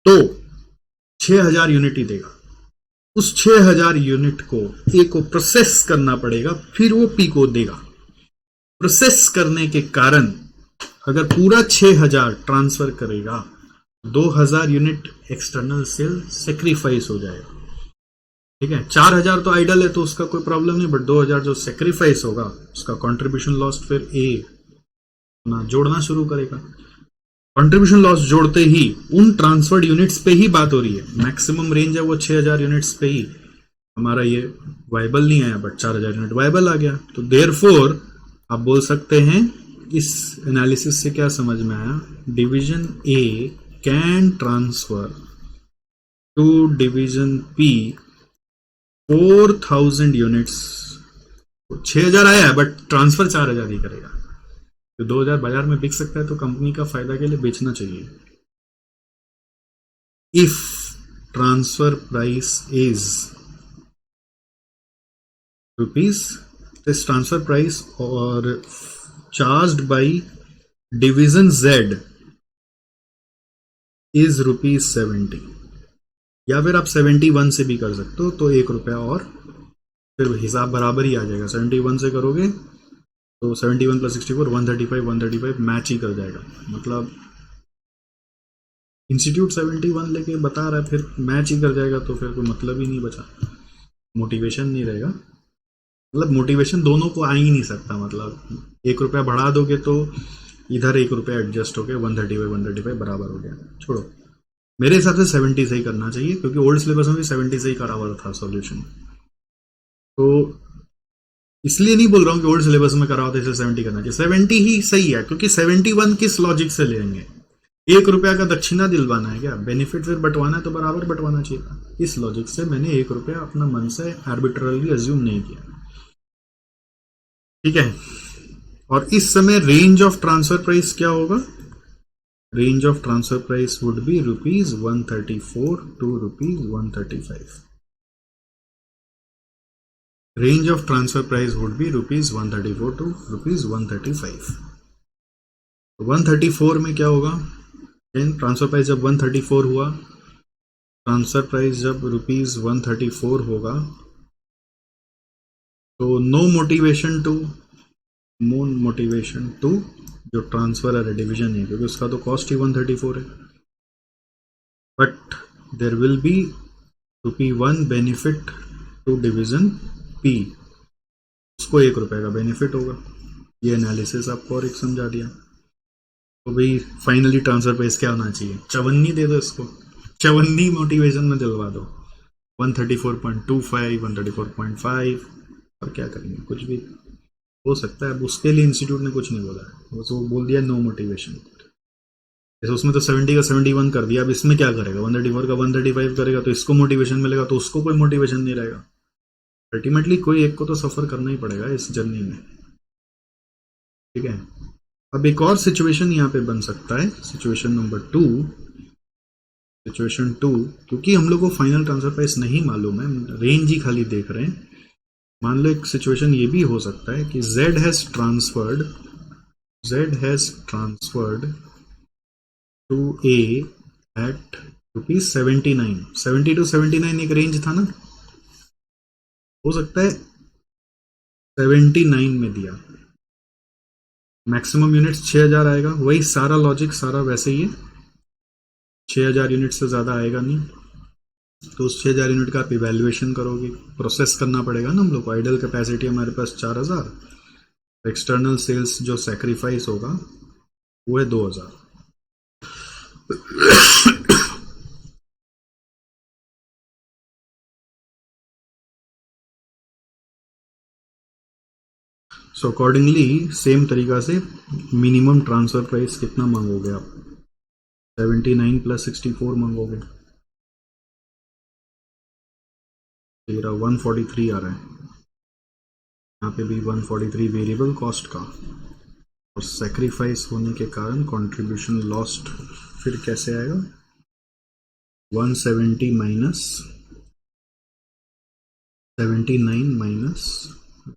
तो 6000 यूनिट ही देगा। उस 6000 यूनिट को A को प्रोसेस करना पड़ेगा, फिर वो P को देगा। प्रोसेस करने के कारण अगर पूरा 6000 ट्रांसफर करेगा, 2000 यूनिट एक्सटर्नल सेल सेक्रीफाइस हो जाएगा। ठीक है, 4000 तो आइडल है तो उसका कोई प्रॉब्लम नहीं, बट 2000 जो सेक्रीफाइस होगा उसका कंट्रीब्यूशन लॉस फिर ए ना जोड़ना शुरू करेगा। कंट्रीब्यूशन लॉस जोड़ते ही उन ट्रांसफर्ड यूनिट्स पे ही बात हो रही है, मैक्सिमम रेंज है वो 6000 यूनिट्स पे ही। हमारा ये वायबल नहीं आया बट 4000 यूनिट वायबल आ गया। तो देयरफॉर आप बोल सकते हैं, इस एनालिसिस से क्या समझ में आया, division A can transfer to division P 4000 units. 6000 आया है बट ट्रांसफर 4000 ही करेगा, तो 2000 बाजार में बिक सकता है, तो कंपनी का फायदा के लिए बेचना चाहिए। If transfer price is rupees, this transfer price और charged by division Z is ₹70, या फिर आप 71 से भी कर सकते हो, तो ₹1 और फिर हिसाब बराबर ही आ जाएगा। 71 से करोगे तो 71 प्लस 64 135 मैच ही कर जाएगा। मतलब इंस्टीट्यूट 71 लेके बता रहा है, फिर मैच ही कर जाएगा, तो फिर कोई मतलब ही नहीं बचा, मोटिवेशन नहीं रहेगा। मतलब मोटिवेशन दोनों को आ ही नहीं सकता। मतलब ₹1 बढ़ा दोगे तो इधर ₹1 एडजस्ट हो गया, 135 बराबर हो गया। छोड़ो, मेरे हिसाब से 70 से ही करना चाहिए, क्योंकि ओल्ड सिलेबस में भी 70 से ही करा हुआ था सॉल्यूशन। तो इसलिए नहीं बोल रहा हूँ कि ओल्ड सिलेबस में करा हुआ था इसलिए 70 करना चाहिए, 70 ही सही है। क्योंकि 71 किस लॉजिक से लेंगे, ₹1 का दक्षिणा दिलवाना है क्या, बेनिफिट फिर बंटवाना है तो बराबर बंटवाना चाहिए था। इस लॉजिक से मैंने ₹1 अपना मन से आर्बिट्ररली अज्यूम नहीं किया। ठीक है, और इस समय रेंज ऑफ ट्रांसफर प्राइस क्या होगा, range of transfer price would be ₹134 to ₹135। Range of transfer price would be ₹134 to ₹135। 134 में क्या होगा, ट्रांसफर प्राइस जब 134 हुआ, ट्रांसफर प्राइस जब ₹134 होगा, तो नो मोटिवेशन टू जो ट्रांसफर है डिवीजन है, क्योंकि उसका तो कॉस्ट ही 134 है, but there will be ₹1 benefit to division P, उसको ₹1 का बेनिफिट होगा। ये एनालिसिस आपको और एक समझा दिया। तो भाई फाइनली ट्रांसफर प्राइस क्या होना चाहिए, 54 दे दो इसको, 54 मोटिवेशन में दिलवा दो, 134.25 134.5, और क्या करेंगे, कुछ भी हो सकता है। अब उसके लिए इंस्टीट्यूट ने कुछ नहीं बोला है, बस वो बोल दिया नो मोटिवेशन। जैसे उसमें तो 70 का 71 कर दिया, अब इसमें क्या करेगा, 134 का 135 करेगा, तो इसको मोटिवेशन मिलेगा, तो उसको कोई मोटिवेशन नहीं रहेगा। अल्टीमेटली कोई एक को तो सफर करना ही पड़ेगा इस जर्नी में। ठीक है, अब एक और सिचुएशन यहाँ पे बन सकता है, सिचुएशन नंबर 2। सिचुएशन 2, क्योंकि हम लोग को फाइनल ट्रांसफर प्राइस नहीं मालूम है, रेंज ही खाली देख रहे हैं। मान लो एक सिचुएशन ये भी हो सकता है कि Z has transferred to A at ₹79। 70 to 79 एक रेंज था ना, हो सकता है 79 में दिया, मैक्सिमम यूनिट्स 6000 आएगा, वही सारा लॉजिक सारा वैसे ही है, 6000 यूनिट से ज़्यादा आएगा नहीं। तो उस 6000 यूनिट का आप इवेल्युएशन करोगे, प्रोसेस करना पड़ेगा ना हम लोग को। आइडल कैपेसिटी हमारे पास 4000, एक्सटर्नल सेल्स जो सेक्रीफाइस होगा वो है 2000। सो अकॉर्डिंगली सेम तरीका से मिनिमम ट्रांसफर प्राइस कितना मांगोगे आप? 79 + 64 मांगोगे, तेरा 143 आ रहा है। यहाँ पे भी 143 वेरिएबल कॉस्ट का, और सेक्रीफाइस होने के कारण कंट्रीब्यूशन लॉस्ट फिर कैसे आएगा? 170 माइनस 79 माइनस,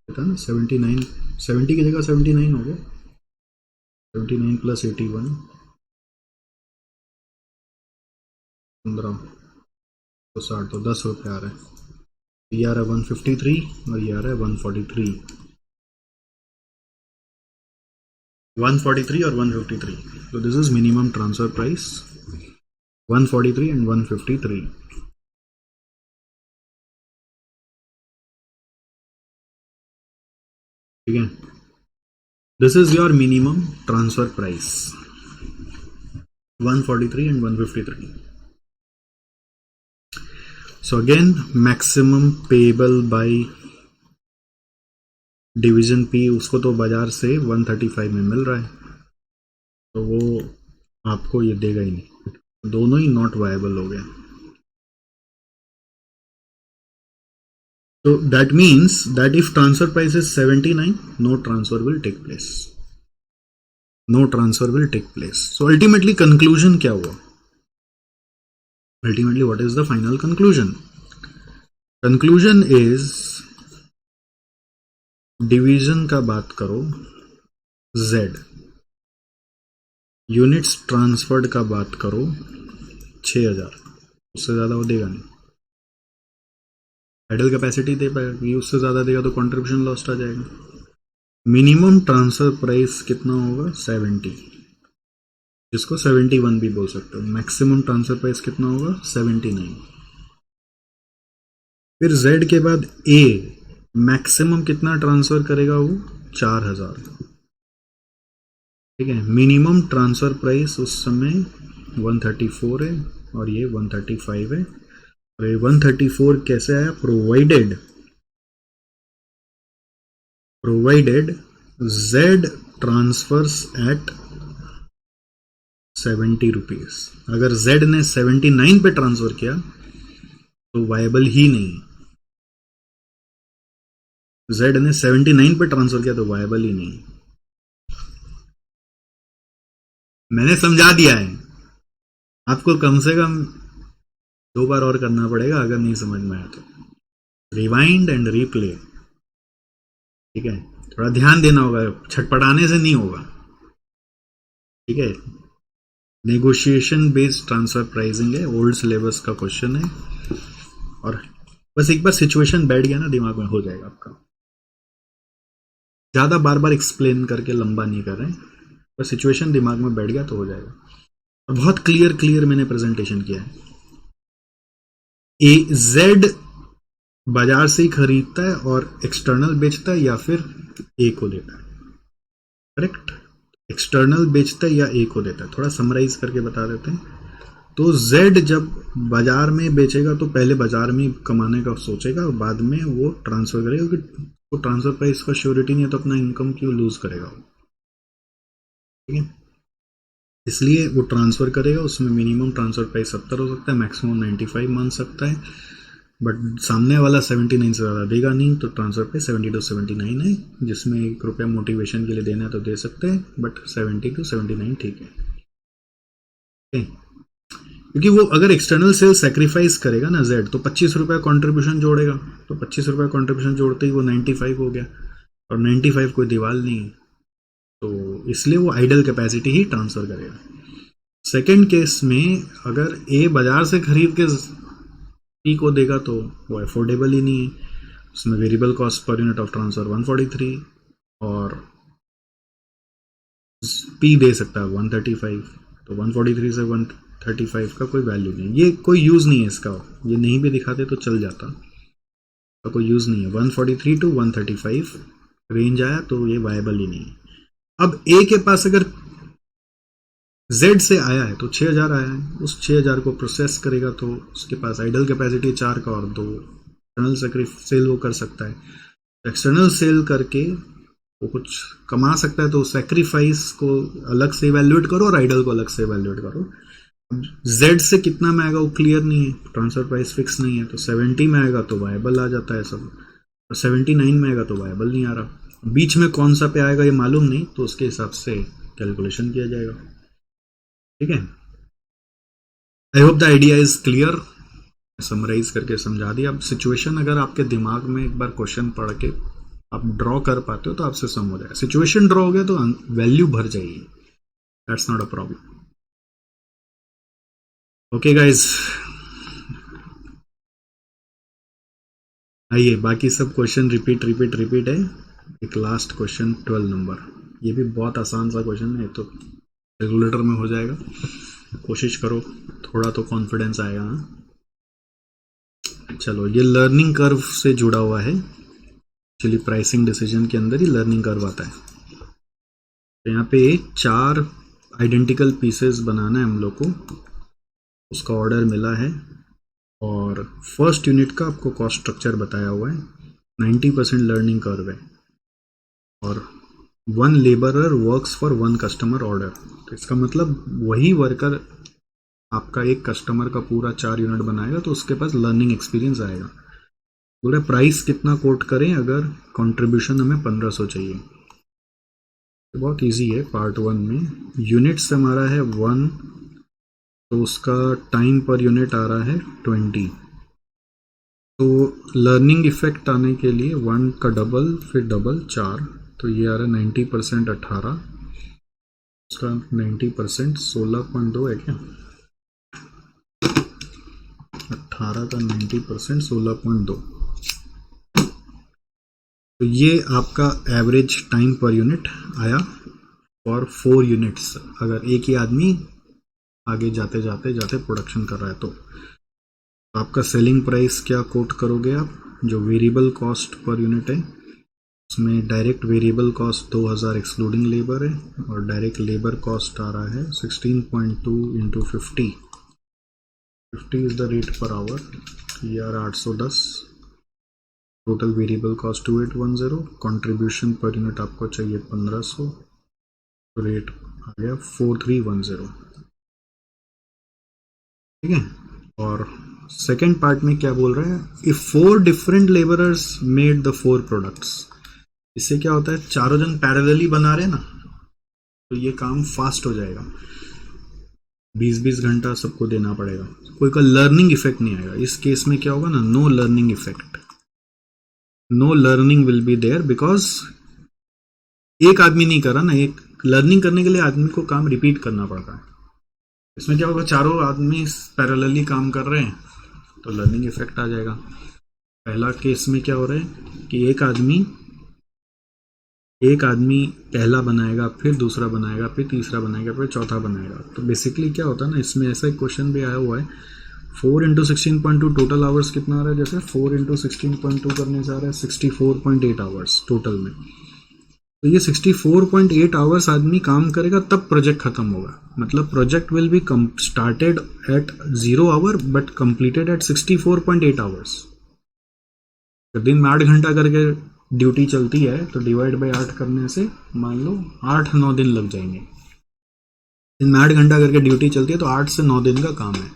पता ना 79, 70 की जगह 79 हो गया, 79 + 81, 15 तो 60, तो 10 रुपये आ रहा है। ये आ रहा है 153 और ये आ रहा है 143, 143 और 153। तो this is minimum transfer price 143 and 153। ठीक है, this is your minimum transfer price 143 and 153। So again maximum payable by division P, उसको तो बाजार से 135 में मिल रहा है, तो वो आपको ये देगा ही नहीं, दोनों ही नॉट वायबल हो गया। So that means that if transfer price is 79, no transfer will take place. No transfer will take place. So ultimately conclusion क्या हुआ? Ultimately what is the final conclusion? Conclusion is division का बात करो Z, units transferred का बात करो 6000, उससे ज़्यादा वो देगा नहीं। आइडल कैपेसिटी दे पाएगी, उससे ज़्यादा देगा तो कंट्रीब्यूशन लॉस्ट आ जाएगा। मिनिमम ट्रांसफर प्राइस कितना होगा? 70, जिसको 71 भी बोल सकते हो। मैक्सिमम ट्रांसफर प्राइस कितना होगा? 79। फिर Z के बाद A मैक्सिमम कितना ट्रांसफर करेगा? वो 4000। ठीक है, मिनिमम ट्रांसफर प्राइस उस समय 134 है और ये 135 है। और ये 134 कैसे आया? Provided Z transfers at 70 rupees. अगर Z ने 79 पे ट्रांसफर किया तो वायबल ही नहीं। Z ने 79 पे ट्रांसफर किया तो वायबल ही नहीं। मैंने समझा दिया है, आपको कम से कम 2 बार और करना पड़ेगा अगर नहीं समझ में आया तो। Rewind and replay. ठीक है, थोड़ा ध्यान देना होगा, छटपटाने से नहीं होगा। ठीक है, नेगोशिएशन बेस्ड ट्रांसफर प्राइसिंग है, ओल्ड सिलेबस का क्वेश्चन है, और बस एक बार सिचुएशन बैठ गया ना दिमाग में, हो जाएगा आपका। ज्यादा बार बार एक्सप्लेन करके लंबा नहीं कर रहे हैं, बस सिचुएशन दिमाग में बैठ गया तो हो जाएगा। और बहुत क्लियर मैंने प्रेजेंटेशन किया है। Z बाजार से ही खरीदता है और एक्सटर्नल बेचता है या फिर A को देता है। करेक्ट, एक्सटर्नल बेचता है या A को देता है। थोड़ा समराइज करके बता देते हैं। तो Z जब बाजार में बेचेगा तो पहले बाजार में कमाने का सोचेगा और बाद में वो ट्रांसफर करेगा, क्योंकि वो ट्रांसफर प्राइस का श्योरिटी नहीं है तो अपना इनकम क्यों लूज करेगा वो। ठीक है, इसलिए वो ट्रांसफर करेगा। उसमें मिनिमम ट्रांसफर प्राइस 70 हो सकता है, मैक्सिमम 95 मान सकता है, बट सामने वाला 79 से ज़्यादा देगा नहीं, तो ट्रांसफर प्राइस 70 to 79 है, जिसमें ₹1 मोटिवेशन के लिए देना है तो दे सकते हैं, बट 70 to 79 ठीक है। क्योंकि वो अगर एक्सटर्नल सेल सेक्रीफाइस करेगा ना Z, तो ₹25 कंट्रीब्यूशन जोड़ेगा, तो ₹25 कंट्रीब्यूशन जोड़ते ही वो 95 हो गया, और 95 कोई दीवार नहीं है, तो इसलिए वो आइडल कैपेसिटी ही ट्रांसफर करेगा। सेकेंड केस में अगर A बाजार से खरीद के P को देगा तो वो अफोर्डेबल ही नहीं है, उसमें variable cost per unit of transfer 143 और पी दे सकता है 135, तो 143 से 135 का कोई वैल्यू नहीं, ये कोई यूज़ नहीं है इसका, ये नहीं भी दिखाते तो चल जाता, तो कोई यूज़ नहीं है। 143 टू 135 रेंज आया तो ये वायबल ही नहीं है। अब ए के पास अगर Z से आया है तो 6000 आया है, उस 6000 को प्रोसेस करेगा तो उसके पास आइडल कैपेसिटी 4 का और 2 एक्सटर्नल सेल वो कर सकता है। एक्सटर्नल सेल करके वो कुछ कमा सकता है, तो सेक्रीफाइस को अलग से इवैल्यूएट करो और आइडल को अलग से इवैल्यूएट करो। Z से कितना में आएगा वो क्लियर नहीं है, ट्रांसफर प्राइस फिक्स नहीं है, तो 70 में आएगा तो वायबल आ जाता है सब, और 79 में आएगा तो वायबल नहीं आ रहा। बीच में कौन सा पे आएगा ये मालूम नहीं, तो उसके हिसाब से कैलकुलेशन किया जाएगा। ठीक है, I hope the idea is clear. Summarise करके समझा दिया। अब सिचुएशन अगर आपके दिमाग में एक बार क्वेश्चन पढ़ के आप ड्रॉ कर पाते हो तो आपसे सम हो जाएगा। सिचुएशन ड्रॉ हो गया तो वैल्यू भर जाएगी, that's not a problem. Okay guys, आइए बाकी सब क्वेश्चन रिपीट है। एक लास्ट क्वेश्चन 12 नंबर, ये भी बहुत आसान सा क्वेश्चन है, तो कैलकुलेटर में हो जाएगा, कोशिश करो, थोड़ा तो कॉन्फिडेंस आएगा ना। चलो, ये लर्निंग कर्व से जुड़ा हुआ है, एक्चुअली प्राइसिंग डिसीजन के अंदर ही लर्निंग कर्व आता है। तो यहाँ पे 4 आइडेंटिकल पीसेस बनाना है हम लोग को, उसका ऑर्डर मिला है, और फर्स्ट यूनिट का आपको कॉस्ट स्ट्रक्चर बताया हुआ है, 90% लर्निंग कर्व है, और 1 labourer works for 1 customer order. तो इसका मतलब वही वर्कर आपका एक कस्टमर का पूरा 4 यूनिट बनाएगा तो उसके पास लर्निंग एक्सपीरियंस आएगा। बोले प्राइस कितना कोट करें अगर कंट्रीब्यूशन हमें 1500 चाहिए, तो बहुत इजी है। पार्ट 1 में यूनिट्स हमारा है 1, तो उसका टाइम पर यूनिट आ रहा है 20। तो लर्निंग इफेक्ट आने के लिए 1 का डबल, फिर डबल 4, तो ये आ रहा है 90% 18, उसका 90% 16.2 है क्या, 18 का 90% 16.2। तो ये आपका एवरेज टाइम पर यूनिट आया फॉर 4 यूनिट्स, अगर एक ही आदमी आगे जाते प्रोडक्शन कर रहा है। तो आपका सेलिंग प्राइस क्या कोट करोगे आप, जो वेरिएबल कॉस्ट पर यूनिट है उसमें direct variable cost 2000 excluding labour है, और डायरेक्ट लेबर कॉस्ट आ रहा है 16.2 into 50 is the rate per hour, ये आ रहा 810। Total variable cost 2810, contribution per unit आपको चाहिए 1500, तो रेट आ गया 4310। ठीक है, और सेकेंड पार्ट में क्या बोल रहा है, if 4 different labourers made the 4 products. इससे क्या होता है, चारों जन पैरेलली बना रहे ना, तो ये काम फास्ट हो जाएगा, 20-20 घंटा सबको देना पड़ेगा, कोई का लर्निंग इफेक्ट नहीं आएगा। इस केस में क्या होगा ना, no learning effect, no learning will be there, because एक आदमी नहीं कर रहा ना, एक लर्निंग करने के लिए आदमी को काम रिपीट करना पड़ता है। इसमें क्या होगा, चारों आदमी पैरेलली काम कर रहे हैं तो लर्निंग इफेक्ट आ जाएगा। पहला केस में क्या हो रहा है कि एक आदमी पहला बनाएगा, फिर दूसरा बनाएगा, फिर तीसरा बनाएगा, फिर चौथा बनाएगा। तो बेसिकली क्या होता है ना, इसमें ऐसा एक क्वेश्चन भी आया हुआ है, 4 इंटू 16.2 टोटल आवर्स कितना आ रहा है, जैसे 4 इंटू 16.2 करने से आ रहा है 64.8 आवर्स टोटल में। तो ये 64.8 आवर्स आदमी काम करेगा तब प्रोजेक्ट खत्म होगा, मतलब project will be started at 0 hour but completed at 64.8 hours. दिन में 8 घंटा करके ड्यूटी चलती है तो डिवाइड बाई 8 करने से मान लो 8-9 दिन लग जाएंगे। दिन में 8 घंटा करके ड्यूटी चलती है तो 8 से 9 दिन का काम है।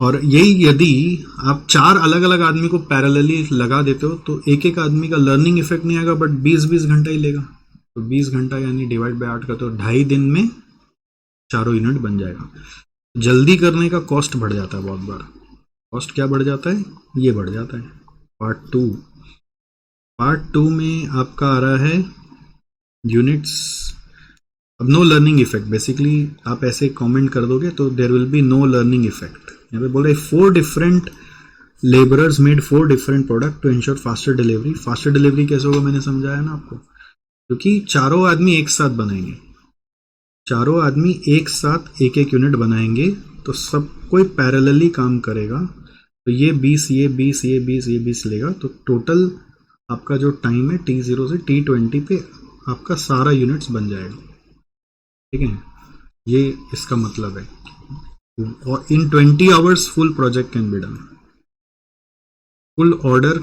और यही यदि आप 4 अलग अलग आदमी को पैरेलली लगा देते हो तो एक एक आदमी का लर्निंग इफेक्ट नहीं आएगा, बट 20-20 घंटा ही लेगा। तो 20 घंटा यानी डिवाइड बाई 8 करते हो 2.5 दिन में चारों यूनिट बन जाएगा। जल्दी करने का कॉस्ट बढ़ जाता है, बहुत बार कॉस्ट क्या बढ़ जाता है, ये बढ़ जाता है। पार्ट 2 में आपका आ रहा है यूनिट्स। अब नो लर्निंग इफेक्ट, बेसिकली आप ऐसे कमेंट कर दोगे तो there will be no learning effect. यहाँ पे बोल रहे 4 different labourers made 4 different product to ensure faster delivery. Faster delivery कैसे होगा मैंने समझाया ना आपको, क्योंकि चारों आदमी एक साथ बनाएंगे चारों आदमी एक साथ एक एक यूनिट बनाएंगे तो सब कोई पैरेलली काम करेगा, तो ये 20 ये 20 ये 20 ये 20 लेगा, तो टोटल आपका जो टाइम है T0 से T20 पे आपका सारा यूनिट्स बन जाएगा। ठीक है, ये इसका मतलब है। और इन 20 hours full project can be done, full order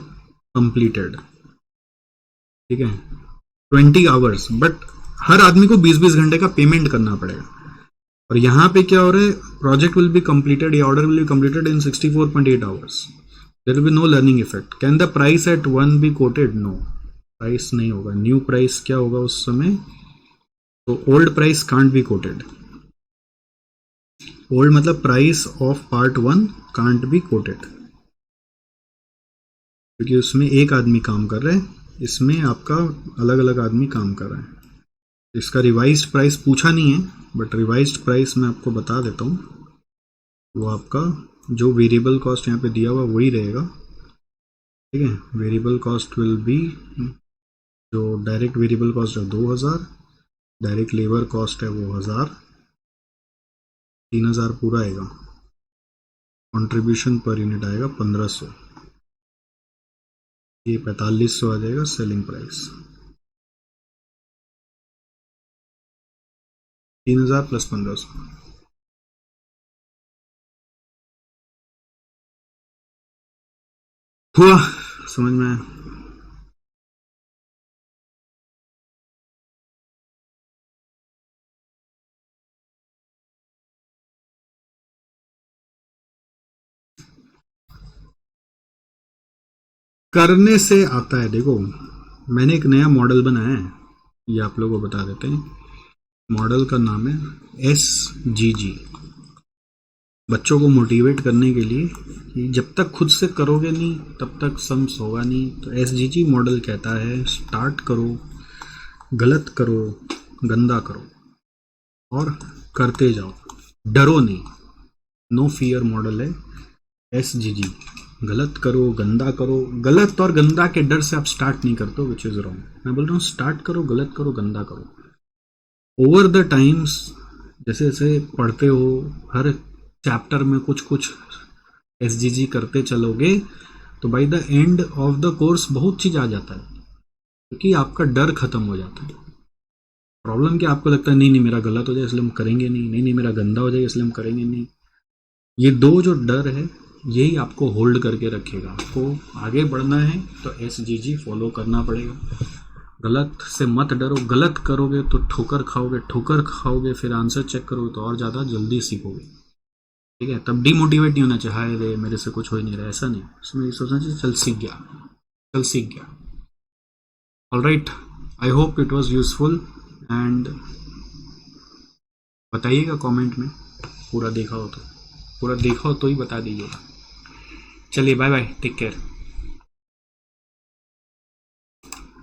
completed. ठीक है, 20 आवर्स, बट हर आदमी को 20-20 घंटे का पेमेंट करना पड़ेगा। और यहां पे क्या हो रहा है, प्रोजेक्ट विल बी कंप्लीटेड या order will be completed in 64.8 hours. There will be no learning effect. Can the price at 1 be quoted? No, price नहीं होगा। न्यू प्राइस क्या होगा उस समय, तो old price can't be quoted. Old मतलब price of part 1 can't be quoted, क्योंकि उसमें एक आदमी काम कर रहा है, इसमें आपका अलग अलग आदमी काम कर रहा है। इसका रिवाइज्ड प्राइस पूछा नहीं है, बट रिवाइज्ड प्राइस मैं आपको बता देता हूँ। वो आपका जो वेरिएबल कॉस्ट यहाँ पे दिया हुआ वही रहेगा। ठीक है, वेरिएबल कॉस्ट विल बी, जो डायरेक्ट वेरिएबल कॉस्ट है 2000, डायरेक्ट लेबर कॉस्ट है वो 1000, 3000 पूरा आएगा। कंट्रीब्यूशन पर यूनिट आएगा 1500, ये 4500 आ जाएगा सेलिंग प्राइस। 3000 प्लस 1500। हुआ समझ में आया? करने से आता है। देखो, मैंने एक नया मॉडल बनाया है, ये आप लोगों को बता देते हैं। मॉडल का नाम है SGG। बच्चों को मोटिवेट करने के लिए कि जब तक खुद से करोगे नहीं तब तक सम्स होगा नहीं। तो SGG मॉडल कहता है, स्टार्ट करो, गलत करो, गंदा करो और करते जाओ, डरो नहीं। नो फियर मॉडल है SGG। गलत करो, गंदा करो। गलत और गंदा के डर से आप स्टार्ट नहीं करते हो, विच इज रॉन्ग। मैं बोल रहा हूँ स्टार्ट करो, गलत करो, गंदा करो। ओवर द टाइम्स जैसे जैसे पढ़ते हो, हर चैप्टर में कुछ कुछ SGG करते चलोगे, तो by the end of the course बहुत चीज आ जाता है, क्योंकि आपका डर खत्म हो जाता है। प्रॉब्लम क्या, आपको लगता है नहीं नहीं मेरा गलत हो जाए इसलिए हम करेंगे नहीं, नहीं नहीं मेरा गंदा हो जाए इसलिए हम करेंगे नहीं। ये दो जो डर है यही आपको होल्ड करके रखेगा। आपको आगे बढ़ना है तो SGG फॉलो करना पड़ेगा। गलत से मत डरो, गलत करोगे तो ठोकर खाओगे, ठोकर खाओगे फिर आंसर चेक करोगे तो और ज़्यादा जल्दी सीखोगे। ठीक है, तब डिमोटिवेट नहीं होना चाहिए, हाय रे मेरे से कुछ हो ही नहीं रहा, ऐसा नहीं। उसमें ये सोचना चाहिए चल सीख गया, चल सीख गया। Alright, I hope it was useful and बताइएगा कमेंट में पूरा देखा हो तो ही बता दीजिएगा। चलिए बाय बाय, टेक केयर।